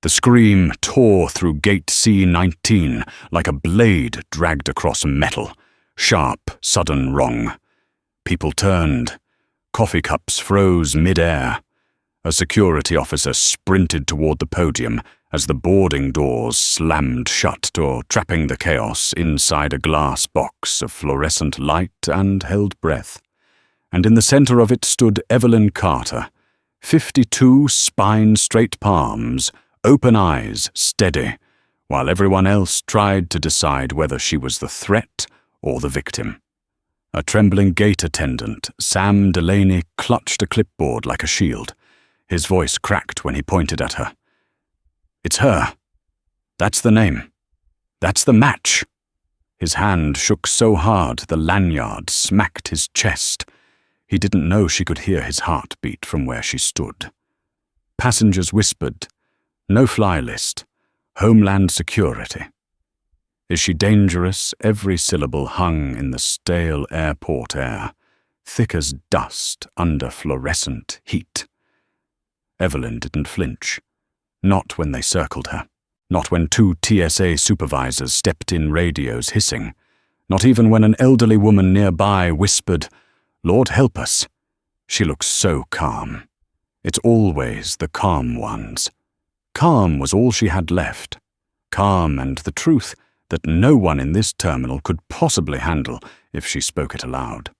The scream tore through Gate C-19 like a blade dragged across metal. Sharp, sudden wrong. People turned. Coffee cups froze mid-air. A security officer sprinted toward the podium as the boarding doors slammed shut, trapping the chaos inside a glass box of fluorescent light, and held breath. And in the center of it stood Evelyn Carter, 52 spine-straight palms, open eyes steady, while everyone else tried to decide whether she was the threat or the victim. A trembling gate attendant, Sam Delaney, clutched a clipboard like a shield. His voice cracked when he pointed at her. "It's her. That's the name. That's the match." His hand shook so hard the lanyard smacked his chest. He didn't know she could hear his heartbeat from where she stood. Passengers whispered, "No fly list. Homeland Security." Is she dangerous? Every syllable hung in the stale airport air, thick as dust under fluorescent heat. Evelyn didn't flinch. Not when they circled her. Not when 2 TSA supervisors stepped in radios hissing. Not even when an elderly woman nearby whispered, "Lord help us." She looked so calm. It's always the calm ones. Calm was all she had left. Calm and the truth that no one in this terminal could possibly handle if she spoke it aloud.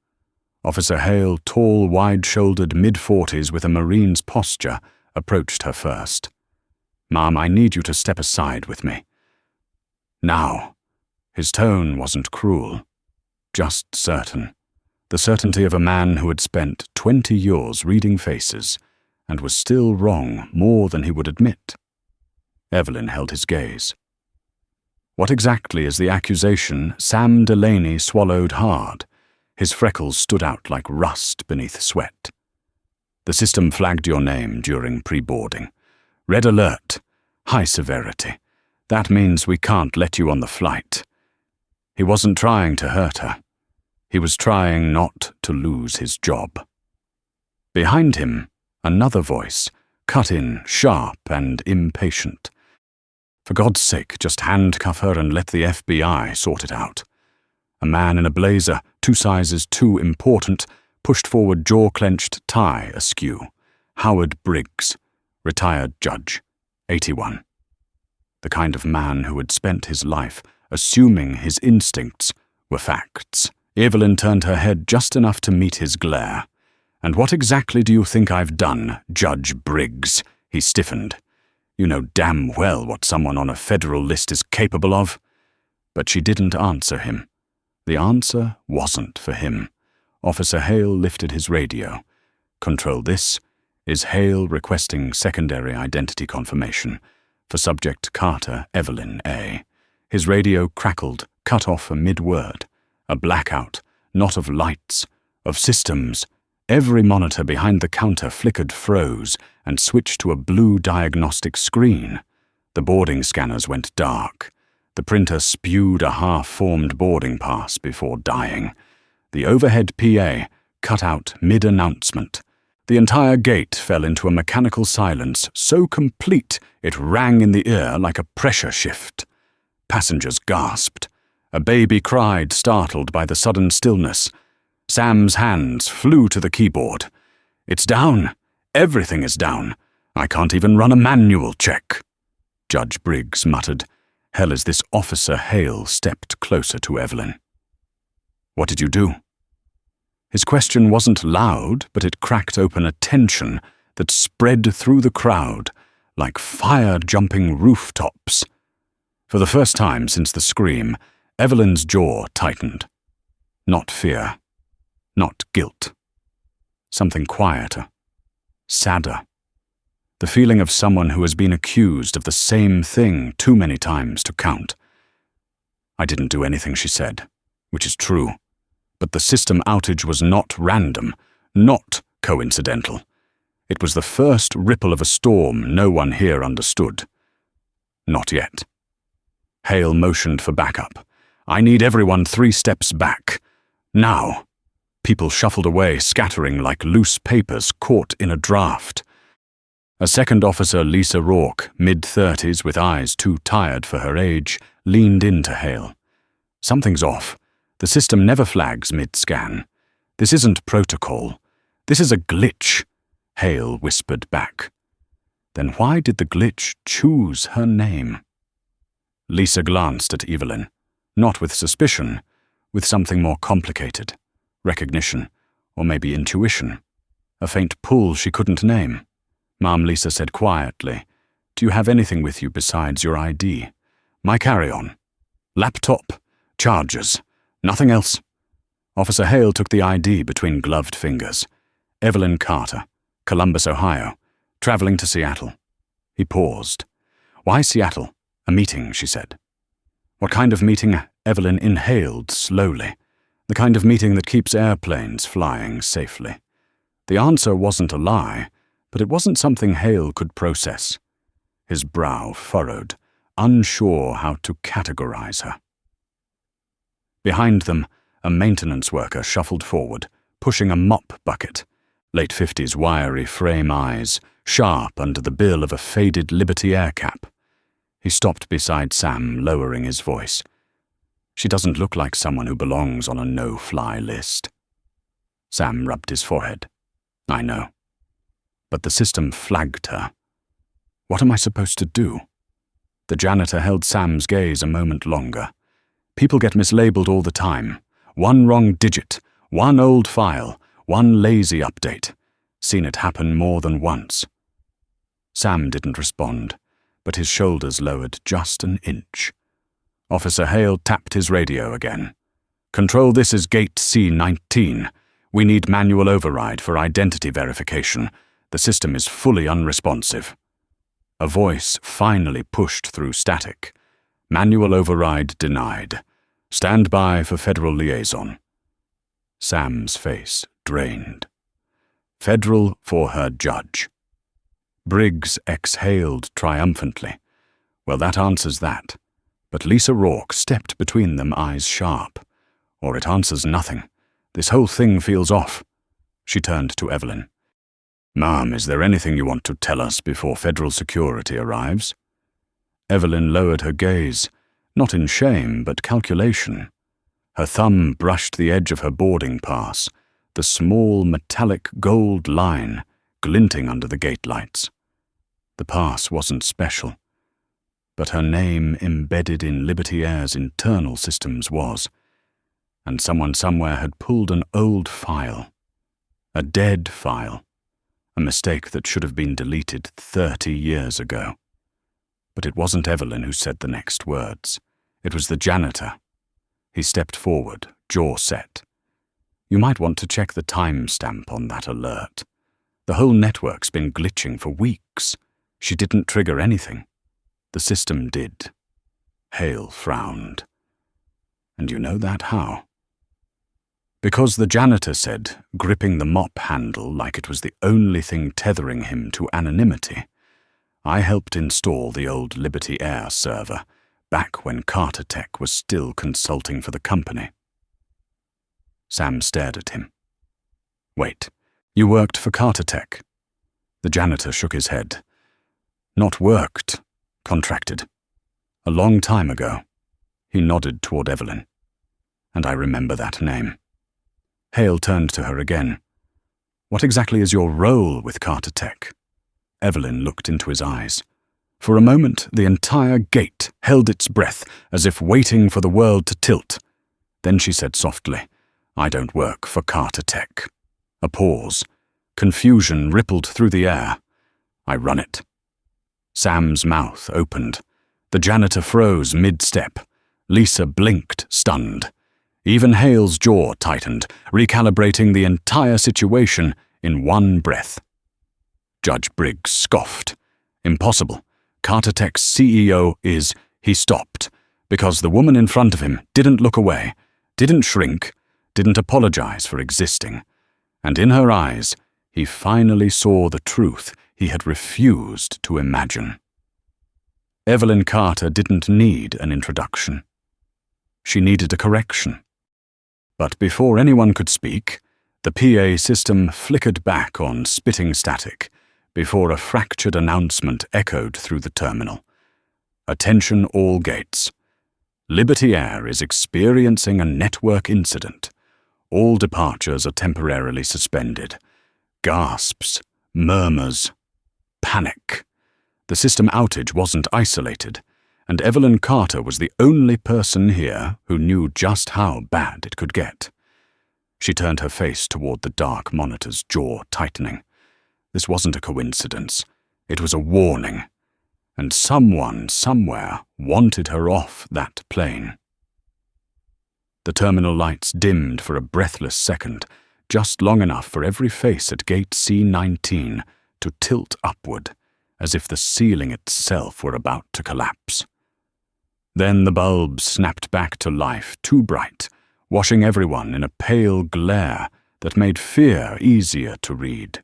Officer Hale, tall, wide-shouldered, mid-40s with a Marine's posture, approached her first. "Ma'am, I need you to step aside with me." Now. His tone wasn't cruel, just certain. The certainty of a man who had spent 20 years reading faces and was still wrong more than he would admit. Evelyn held his gaze. What exactly is the accusation? Sam Delaney swallowed hard. His freckles stood out like rust beneath sweat. "The system flagged your name during pre-boarding. Red alert. High severity. That means we can't let you on the flight." He wasn't trying to hurt her. He was trying not to lose his job. Behind him, another voice, cut in, sharp and impatient. "For God's sake, just handcuff her and let the FBI sort it out." A man in a blazer, 2 sizes too important, pushed forward jaw-clenched, tie askew. Howard Briggs, retired judge, 81. The kind of man who had spent his life assuming his instincts were facts. Evelyn turned her head just enough to meet his glare. "And what exactly do you think I've done, Judge Briggs?" He stiffened. "You know damn well what someone on a federal list is capable of." But she didn't answer him. The answer wasn't for him. Officer Hale lifted his radio. "Control, this is Hale requesting secondary identity confirmation for subject Carter Evelyn A." His radio crackled, cut off a mid-word. A blackout, not of lights, of systems. Every monitor behind the counter flickered, froze, and switched to a blue diagnostic screen. The boarding scanners went dark. The printer spewed a half-formed boarding pass before dying. The overhead PA cut out mid-announcement. The entire gate fell into a mechanical silence so complete it rang in the ear like a pressure shift. Passengers gasped. A baby cried, startled by the sudden stillness. Sam's hands flew to the keyboard. "It's down. Everything is down. I can't even run a manual check." Judge Briggs muttered. Hell, as this Officer Hale stepped closer to Evelyn. "What did you do?" His question wasn't loud, but it cracked open a tension that spread through the crowd like fire jumping rooftops. For the first time since the scream, Evelyn's jaw tightened. Not fear. Not guilt. Something quieter. Sadder. The feeling of someone who has been accused of the same thing too many times to count. "I didn't do anything," she said, which is true. But the system outage was not random, not coincidental. It was the first ripple of a storm no one here understood. Not yet. Hale motioned for backup. "I need everyone 3 steps back. Now." People shuffled away, scattering like loose papers caught in a draft. A second officer, Lisa Rourke, mid-30s with eyes too tired for her age, leaned into Hale. "Something's off. The system never flags mid-scan. This isn't protocol. This is a glitch," Hale whispered back. Then why did the glitch choose her name? Lisa glanced at Evelyn, not with suspicion, with something more complicated. Recognition, or maybe intuition. A faint pull she couldn't name. Ma'am Lisa said quietly, "Do you have anything with you besides your ID? My carry-on. Laptop, chargers, nothing else." Officer Hale took the ID between gloved fingers. Evelyn Carter, Columbus, Ohio, traveling to Seattle. He paused. "Why Seattle? A meeting," she said. "What kind of meeting?" Evelyn inhaled slowly. "The kind of meeting that keeps airplanes flying safely." The answer wasn't a lie, but it wasn't something Hale could process. His brow furrowed, unsure how to categorize her. Behind them, a maintenance worker shuffled forward, pushing a mop bucket. Late 50s wiry frame eyes, sharp under the bill of a faded Liberty Air cap. He stopped beside Sam, lowering his voice. "She doesn't look like someone who belongs on a no-fly list." Sam rubbed his forehead. "I know. But the system flagged her. What am I supposed to do?" The janitor held Sam's gaze a moment longer. "People get mislabeled all the time. One wrong digit, one old file, one lazy update. Seen it happen more than once." Sam didn't respond, but his shoulders lowered just an inch. Officer Hale tapped his radio again. "Control, this is Gate C-19. We need manual override for identity verification. The system is fully unresponsive." A voice finally pushed through static. "Manual override denied. Stand by for Federal liaison." Sam's face drained. "Federal for her judge." Briggs exhaled triumphantly. "Well, that answers that." But Lisa Rourke stepped between them, eyes sharp. "Or it answers nothing. This whole thing feels off." She turned to Evelyn. "Ma'am, is there anything you want to tell us before Federal security arrives?" Evelyn lowered her gaze, not in shame, but calculation. Her thumb brushed the edge of her boarding pass, the small metallic gold line glinting under the gate lights. The pass wasn't special, but her name embedded in Liberty Air's internal systems was, and someone somewhere had pulled an old file, a dead file, a mistake that should have been deleted 30 years ago. But it wasn't Evelyn who said the next words. It was the janitor. He stepped forward, jaw set. "You might want to check the timestamp on that alert. The whole network's been glitching for weeks. She didn't trigger anything. The system did." Hale frowned. "And you know that how?" "Because the janitor said, gripping the mop handle like it was the only thing tethering him to anonymity. I helped install the old Liberty Air server, back when Carter Tech was still consulting for the company." Sam stared at him. "Wait, you worked for Carter Tech?" The janitor shook his head. "Not worked, contracted. A long time ago." He nodded toward Evelyn. "And I remember that name." Hale turned to her again. "What exactly is your role with Carter Tech?" Evelyn looked into his eyes. For a moment, the entire gate held its breath, as if waiting for the world to tilt. Then she said softly, "I don't work for Carter Tech." A pause. Confusion rippled through the air. "I run it." Sam's mouth opened. The janitor froze mid-step. Lisa blinked, stunned. Even Hale's jaw tightened, recalibrating the entire situation in one breath. Judge Briggs scoffed. "Impossible. Carter Tech's CEO is—" He stopped, because the woman in front of him didn't look away, didn't shrink, didn't apologize for existing. And in her eyes, he finally saw the truth he had refused to imagine. Evelyn Carter didn't need an introduction. She needed a correction. But before anyone could speak, the PA system flickered back on spitting static, before a fractured announcement echoed through the terminal. Attention all gates. Liberty Air is experiencing a network incident. All departures are temporarily suspended. Gasps, murmurs, panic. The system outage wasn't isolated, and Evelyn Carter was the only person here who knew just how bad it could get. She turned her face toward the dark monitor's jaw tightening. This wasn't a coincidence. It was a warning. And someone, somewhere, wanted her off that plane. The terminal lights dimmed for a breathless second, just long enough for every face at gate C-19 to tilt upward, as if the ceiling itself were about to collapse. Then the bulbs snapped back to life, too bright, washing everyone in a pale glare that made fear easier to read.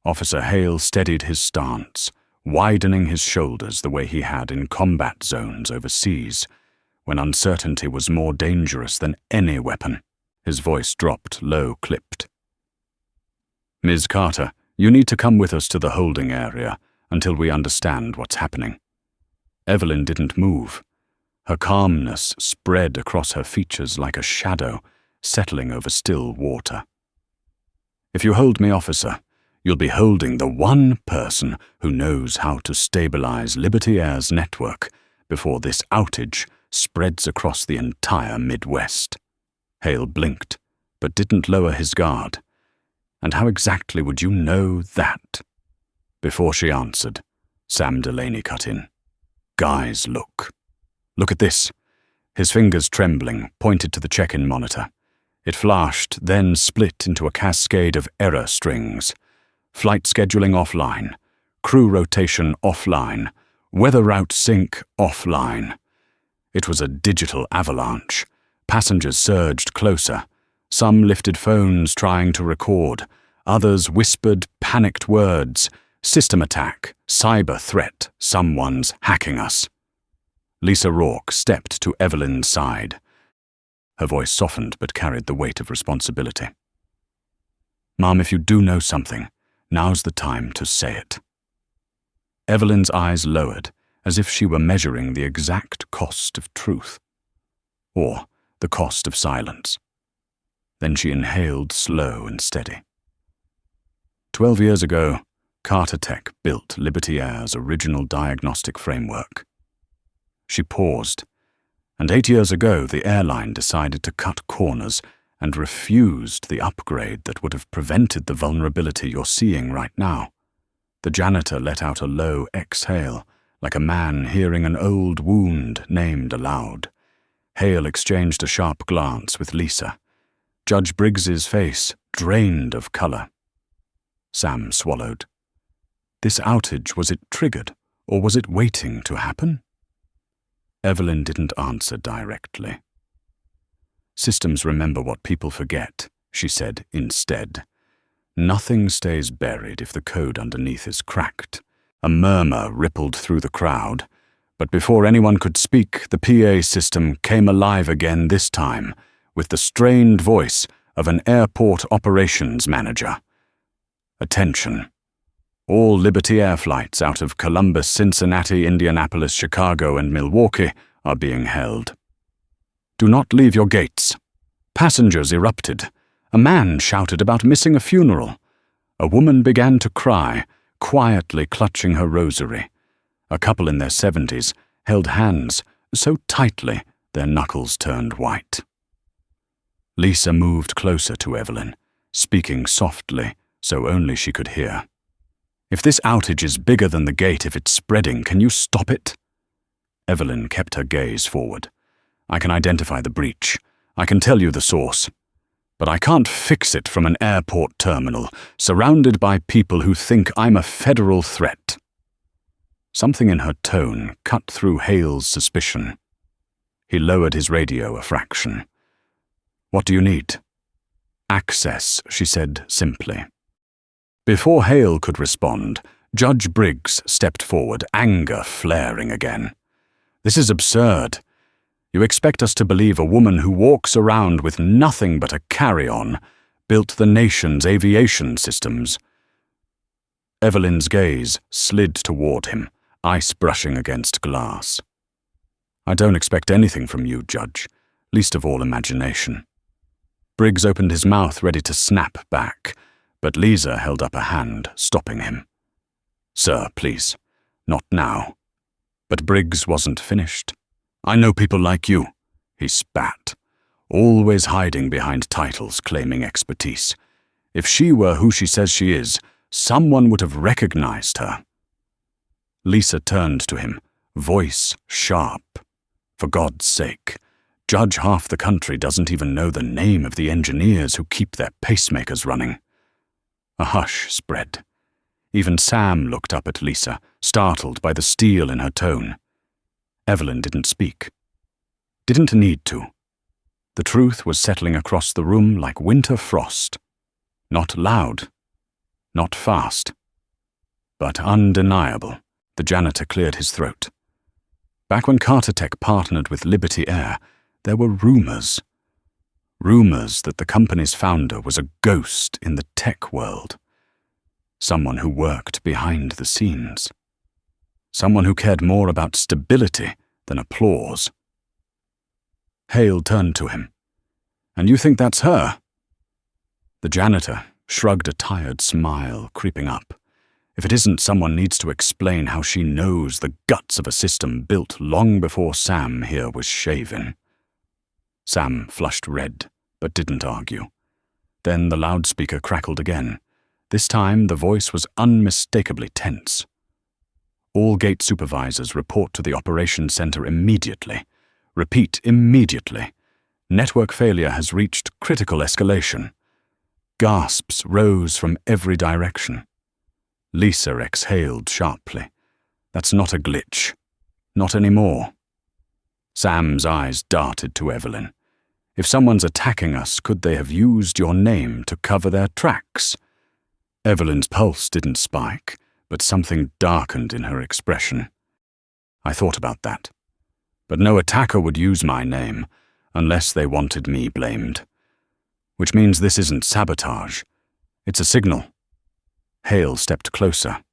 Officer Hale steadied his stance, widening his shoulders the way he had in combat zones overseas, when uncertainty was more dangerous than any weapon. His voice dropped, low-clipped. "Ms. Carter, you need to come with us to the holding area until we understand what's happening." Evelyn didn't move. Her calmness spread across her features like a shadow, settling over still water. "If you hold me, officer, you'll be holding the one person who knows how to stabilize Liberty Air's network before this outage spreads across the entire Midwest." Hale blinked, but didn't lower his guard. "And how exactly would you know that?" Before she answered, Sam Delaney cut in. "Guys, look. Look at this." His fingers trembling pointed to the check-in monitor. It flashed, then split into a cascade of error strings. Flight scheduling offline, crew rotation offline, weather route sync offline. It was a digital avalanche. Passengers surged closer. Some lifted phones trying to record. Others whispered panicked words. "System attack, cyber threat, someone's hacking us." Lisa Rourke stepped to Evelyn's side. Her voice softened but carried the weight of responsibility. "Mom, if you do know something, now's the time to say it." Evelyn's eyes lowered, as if she were measuring the exact cost of truth. Or the cost of silence. Then she inhaled slow and steady. 12 years ago, Carter Tech built Liberty Air's original diagnostic framework. She paused, and 8 years ago the airline decided to cut corners and refused the upgrade that would have prevented the vulnerability you're seeing right now. The janitor let out a low exhale, like a man hearing an old wound named aloud. Hale exchanged a sharp glance with Lisa. Judge Briggs's face drained of color. Sam swallowed. This outage, was it triggered, or was it waiting to happen? Evelyn didn't answer directly. "Systems remember what people forget," she said instead. "Nothing stays buried if the code underneath is cracked." A murmur rippled through the crowd, but before anyone could speak, the PA system came alive again, this time with the strained voice of an airport operations manager. "Attention. All Liberty Air flights out of Columbus, Cincinnati, Indianapolis, Chicago, and Milwaukee are being held. Do not leave your gates." Passengers erupted. A man shouted about missing a funeral. A woman began to cry, quietly clutching her rosary. A couple in their 70s held hands so tightly their knuckles turned white. Lisa moved closer to Evelyn, speaking softly so only she could hear. "If this outage is bigger than the gate, if it's spreading, can you stop it?" Evelyn kept her gaze forward. "I can identify the breach. I can tell you the source. But I can't fix it from an airport terminal, surrounded by people who think I'm a federal threat." Something in her tone cut through Hale's suspicion. He lowered his radio a fraction. "What do you need?" "Access," she said simply. Before Hale could respond, Judge Briggs stepped forward, anger flaring again. "This is absurd. You expect us to believe a woman who walks around with nothing but a carry-on built the nation's aviation systems?" Evelyn's gaze slid toward him, ice brushing against glass. "I don't expect anything from you, Judge, least of all imagination." Briggs opened his mouth ready to snap back, but Lisa held up a hand, stopping him. "Sir, please, not now." But Briggs wasn't finished. "I know people like you," he spat, "always hiding behind titles claiming expertise. If she were who she says she is, someone would have recognized her." Lisa turned to him, voice sharp. "For God's sake, Judge half the country doesn't even know the name of the engineers who keep their pacemakers running." A hush spread. Even Sam looked up at Lisa, startled by the steel in her tone. Evelyn didn't speak. Didn't need to. The truth was settling across the room like winter frost. Not loud. Not fast. But undeniable. The janitor cleared his throat. Back when Carter Tech partnered with Liberty Air, there were rumors. Rumors that the company's founder was a ghost in the tech world. Someone who worked behind the scenes. Someone who cared more about stability than applause. Hale turned to him. "And you think that's her?" The janitor shrugged, a tired smile creeping up. If it isn't, someone needs to explain how she knows the guts of a system built long before Sam here was shaven. Sam flushed red, but didn't argue. Then the loudspeaker crackled again. This time the voice was unmistakably tense. "All gate supervisors report to the operations center immediately. Repeat, immediately. Network failure has reached critical escalation." Gasps rose from every direction. Lisa exhaled sharply. "That's not a glitch. Not anymore." Sam's eyes darted to Evelyn. "If someone's attacking us, could they have used your name to cover their tracks?" Evelyn's pulse didn't spike, but something darkened in her expression. "I thought about that. But no attacker would use my name, unless they wanted me blamed. Which means this isn't sabotage. It's a signal." Hale stepped closer.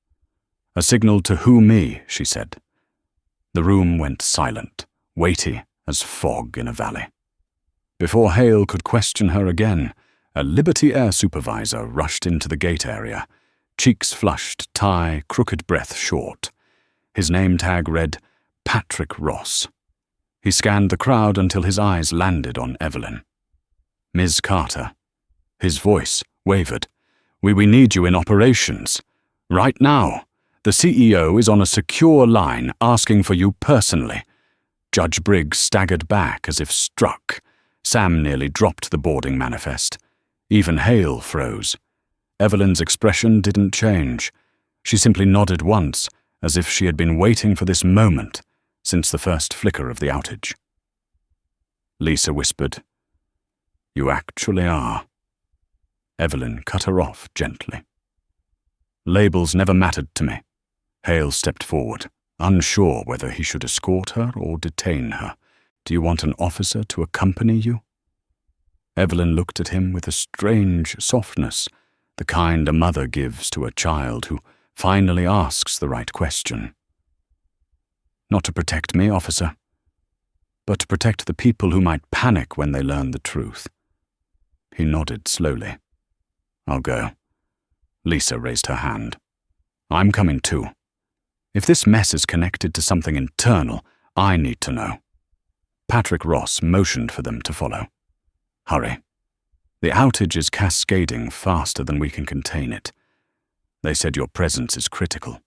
"A signal to who me?" she said. The room went silent, weighty as fog in a valley. Before Hale could question her again, a Liberty Air supervisor rushed into the gate area, cheeks flushed, tie, crooked breath short. His name tag read, Patrick Ross. He scanned the crowd until his eyes landed on Evelyn. "Ms. Carter." His voice wavered. We need you in operations. Right now. The CEO is on a secure line asking for you personally." Judge Briggs staggered back as if struck. Sam nearly dropped the boarding manifest. Even Hale froze. Evelyn's expression didn't change. She simply nodded once, as if she had been waiting for this moment since the first flicker of the outage. Lisa whispered, "You actually are." Evelyn cut her off gently. "Labels never mattered to me." Hale stepped forward, unsure whether he should escort her or detain her. "Do you want an officer to accompany you?" Evelyn looked at him with a strange softness, the kind a mother gives to a child who finally asks the right question. "Not to protect me, officer, but to protect the people who might panic when they learn the truth." He nodded slowly. "I'll go." Lisa raised her hand. "I'm coming too. If this mess is connected to something internal, I need to know." Patrick Ross motioned for them to follow. "Hurry. The outage is cascading faster than we can contain it. They said your presence is critical."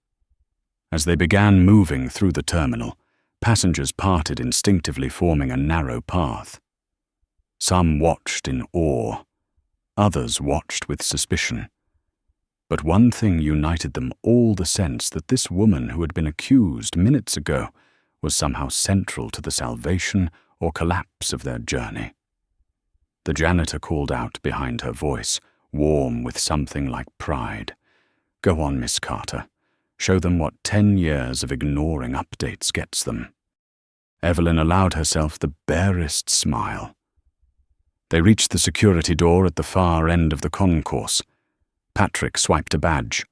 As they began moving through the terminal, passengers parted instinctively, forming a narrow path. Some watched in awe. Others watched with suspicion. But one thing united them all: the sense that this woman who had been accused minutes ago was somehow central to the salvation or collapse of their journey. The janitor called out behind her voice, warm with something like pride. "Go on, Miss Carter. Show them what 10 years of ignoring updates gets them." Evelyn allowed herself the barest smile. They reached the security door at the far end of the concourse. Patrick swiped a badge.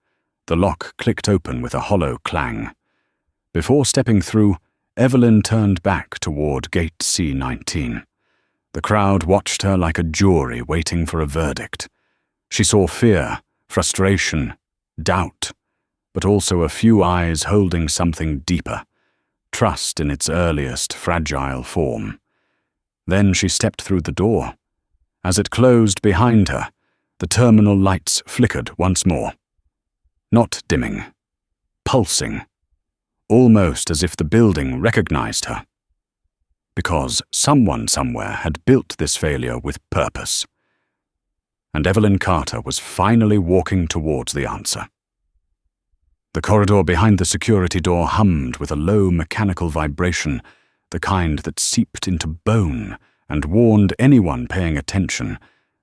The lock clicked open with a hollow clang. Before stepping through, Evelyn turned back toward Gate C19. The crowd watched her like a jury waiting for a verdict. She saw fear, frustration, doubt, but also a few eyes holding something deeper, trust in its earliest fragile form. Then she stepped through the door. As it closed behind her, the terminal lights flickered once more. Not dimming, pulsing, almost as if the building recognized her. Because someone somewhere had built this failure with purpose. And Evelyn Carter was finally walking towards the answer. The corridor behind the security door hummed with a low mechanical vibration, the kind that seeped into bone and warned anyone paying attention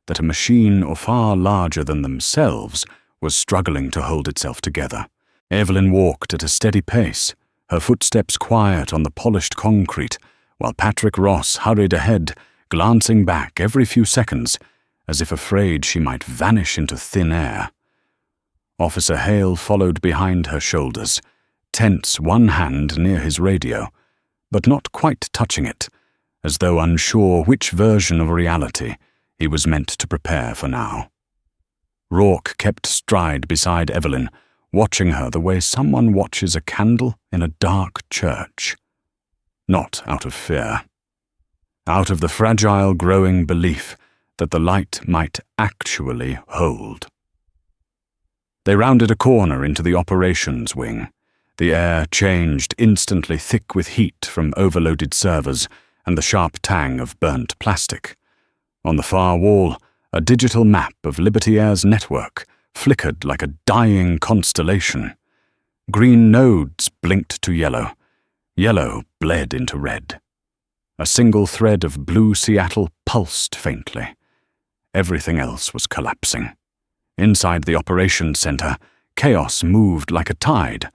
that a machine far larger than themselves was struggling to hold itself together. Evelyn walked at a steady pace, her footsteps quiet on the polished concrete, while Patrick Ross hurried ahead, glancing back every few seconds, as if afraid she might vanish into thin air. Officer Hale followed behind her shoulders, tense, one hand near his radio, but not quite touching it, as though unsure which version of reality he was meant to prepare for now. Rourke kept stride beside Evelyn, watching her the way someone watches a candle in a dark church. Not out of fear. Out of the fragile growing belief that the light might actually hold. They rounded a corner into the operations wing. The air changed, instantly thick with heat from overloaded servers and the sharp tang of burnt plastic. On the far wall, a digital map of Liberty Air's network flickered like a dying constellation. Green nodes blinked to yellow. Yellow bled into red. A single thread of blue Seattle pulsed faintly. Everything else was collapsing. Inside the operations center, chaos moved like a tide.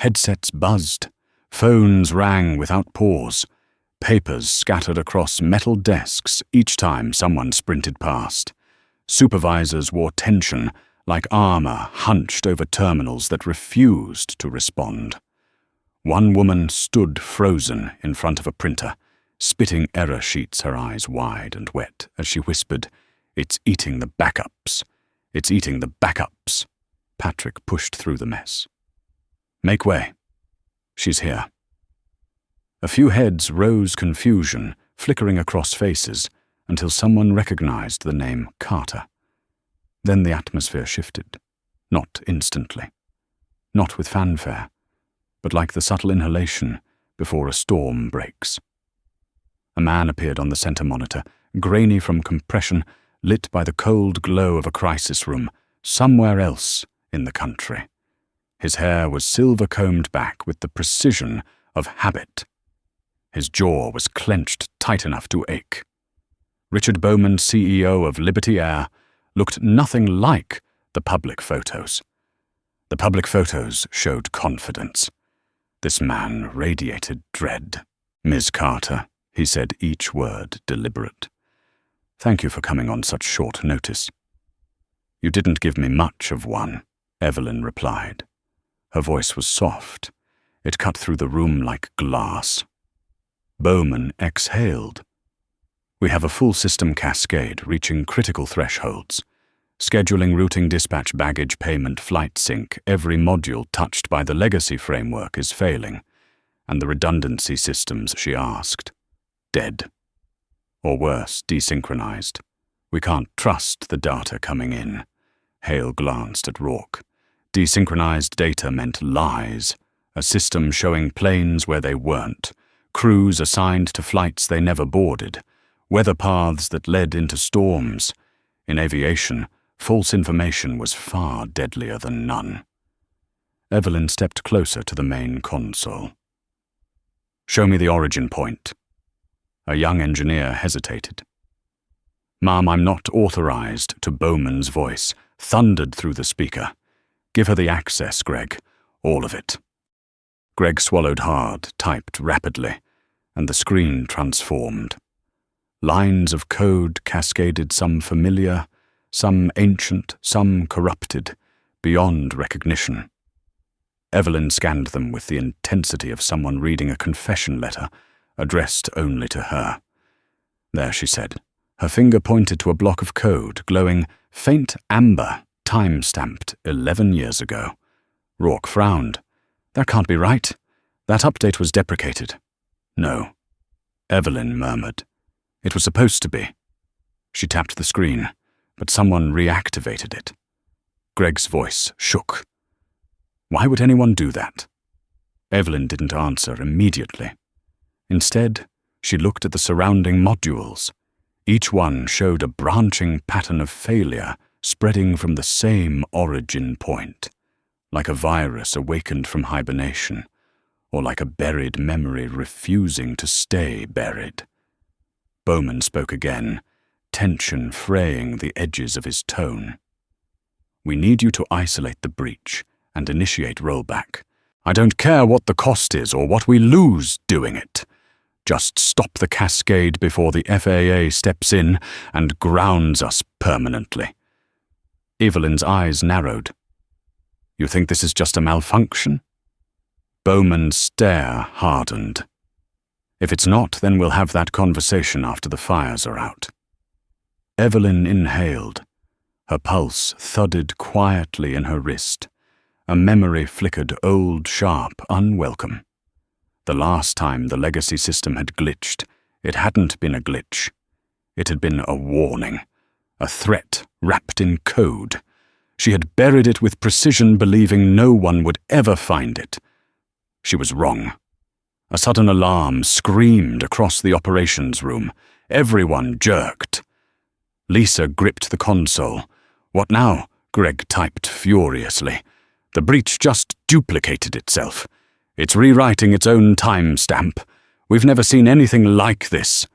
Headsets buzzed. Phones rang without pause. Papers scattered across metal desks each time someone sprinted past. Supervisors wore tension like armor hunched over terminals that refused to respond. One woman stood frozen in front of a printer, spitting error sheets, her eyes wide and wet, as she whispered, "It's eating the backups. It's eating the backups." Patrick pushed through the mess. "Make way. She's here." A few heads rose, confusion flickering across faces, until someone recognized the name Carter. Then the atmosphere shifted. Not instantly. Not with fanfare, but like the subtle inhalation before a storm breaks. A man appeared on the center monitor, grainy from compression, lit by the cold glow of a crisis room, somewhere else in the country. His hair was silver-combed back with the precision of habit. His jaw was clenched tight enough to ache. Richard Bowman, CEO of Liberty Air, looked nothing like the public photos. The public photos showed confidence. This man radiated dread. "Ms. Carter," he said, each word deliberate. "Thank you for coming on such short notice." "You didn't give me much of one," Evelyn replied. Her voice was soft. It cut through the room like glass. Bowman exhaled. "We have a full system cascade reaching critical thresholds. Scheduling, routing, dispatch, baggage, payment, flight sync, every module touched by the legacy framework is failing, and the redundancy systems she asked. Dead. Or worse, desynchronized. We can't trust the data coming in." Hale glanced at Rourke. Desynchronized data meant lies, a system showing planes where they weren't, crews assigned to flights they never boarded, weather paths that led into storms. In aviation, false information was far deadlier than none. Evelyn stepped closer to the main console. "Show me the origin point." A young engineer hesitated. "Ma'am, I'm not authorized to." Bowman's voice thundered through the speaker. "Give her the access, Greg. All of it." Greg swallowed hard, typed rapidly, and the screen transformed. Lines of code cascaded, some familiar, some ancient, some corrupted, beyond recognition. Evelyn scanned them with the intensity of someone reading a confession letter addressed only to her. There, she said. Her finger pointed to a block of code glowing faint amber, time-stamped 11 years ago. Rourke frowned. That can't be right. That update was deprecated. No. Evelyn murmured. It was supposed to be. She tapped the screen, but someone reactivated it. Greg's voice shook. Why would anyone do that? Evelyn didn't answer immediately. Instead, she looked at the surrounding modules. Each one showed a branching pattern of failure spreading from the same origin point, like a virus awakened from hibernation, or like a buried memory refusing to stay buried. Bowman spoke again, tension fraying the edges of his tone. We need you to isolate the breach and initiate rollback. I don't care what the cost is or what we lose doing it. Just stop the cascade before the FAA steps in and grounds us permanently. Evelyn's eyes narrowed. You think this is just a malfunction? Bowman's stare hardened. If it's not, then we'll have that conversation after the fires are out. Evelyn inhaled. Her pulse thudded quietly in her wrist. A memory flickered old, sharp, unwelcome. The last time the legacy system had glitched, it hadn't been a glitch. It had been a warning, a threat wrapped in code. She had buried it with precision, believing no one would ever find it. She was wrong. A sudden alarm screamed across the operations room. Everyone jerked. Lisa gripped the console. What now? Greg typed furiously. The breach just duplicated itself. It's rewriting its own timestamp. We've never seen anything like this.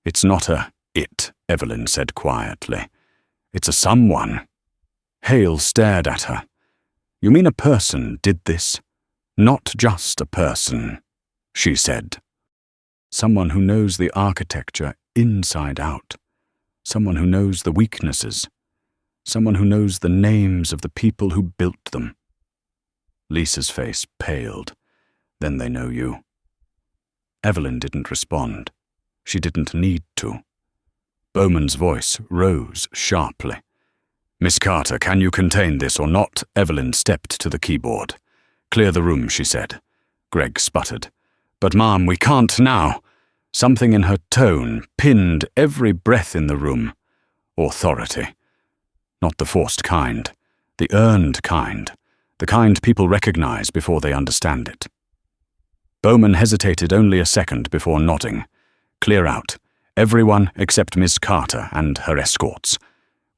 It's not a it, Evelyn said quietly. It's a someone. Hale stared at her. You mean a person did this? Not just a person, she said. Someone who knows the architecture inside out. Someone who knows the weaknesses. Someone who knows the names of the people who built them. Lisa's face paled. Then they know you. Evelyn didn't respond. She didn't need to. Bowman's voice rose sharply. Miss Carter, can you contain this or not? Evelyn stepped to the keyboard. Clear the room, she said. Greg sputtered. But Ma'am, we can't now. Something in her tone pinned every breath in the room. Authority. Not the forced kind. The earned kind. The kind people recognize before they understand it. Bowman hesitated only a second before nodding. Clear out. Everyone except Miss Carter and her escorts.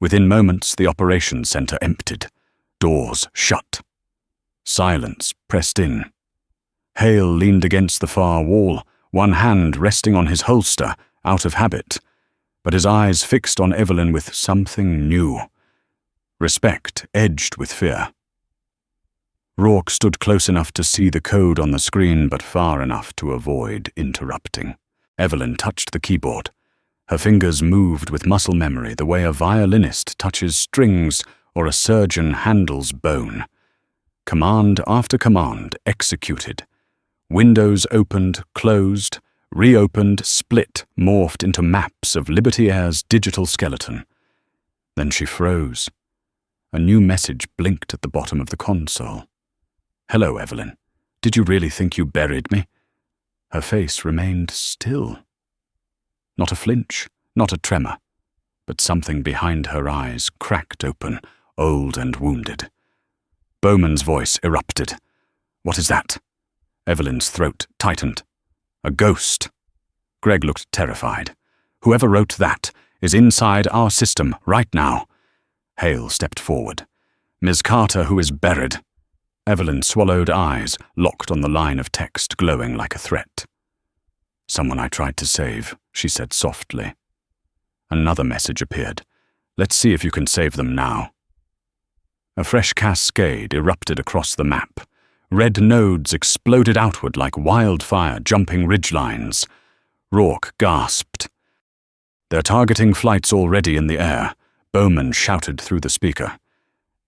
Within moments, the operations center emptied. Doors shut. Silence pressed in. Hale leaned against the far wall, one hand resting on his holster, out of habit, but his eyes fixed on Evelyn with something new. Respect edged with fear. Rourke stood close enough to see the code on the screen, but far enough to avoid interrupting. Evelyn touched the keyboard. Her fingers moved with muscle memory the way a violinist touches strings or a surgeon handles bone. Command after command executed. Windows opened, closed, reopened, split, morphed into maps of Liberty Air's digital skeleton. Then she froze. A new message blinked at the bottom of the console. Hello, Evelyn. Did you really think you buried me? Her face remained still. Not a flinch, not a tremor, but something behind her eyes cracked open, old and wounded. Bowman's voice erupted. What is that? Evelyn's throat tightened. A ghost. Greg looked terrified. Whoever wrote that is inside our system right now. Hale stepped forward. Ms. Carter, who is buried. Evelyn swallowed eyes, locked on the line of text glowing like a threat. Someone I tried to save, she said softly. Another message appeared. Let's see if you can save them now. A fresh cascade erupted across the map. Red nodes exploded outward like wildfire jumping ridgelines. Rourke gasped. They're targeting flights already in the air, Bowman shouted through the speaker.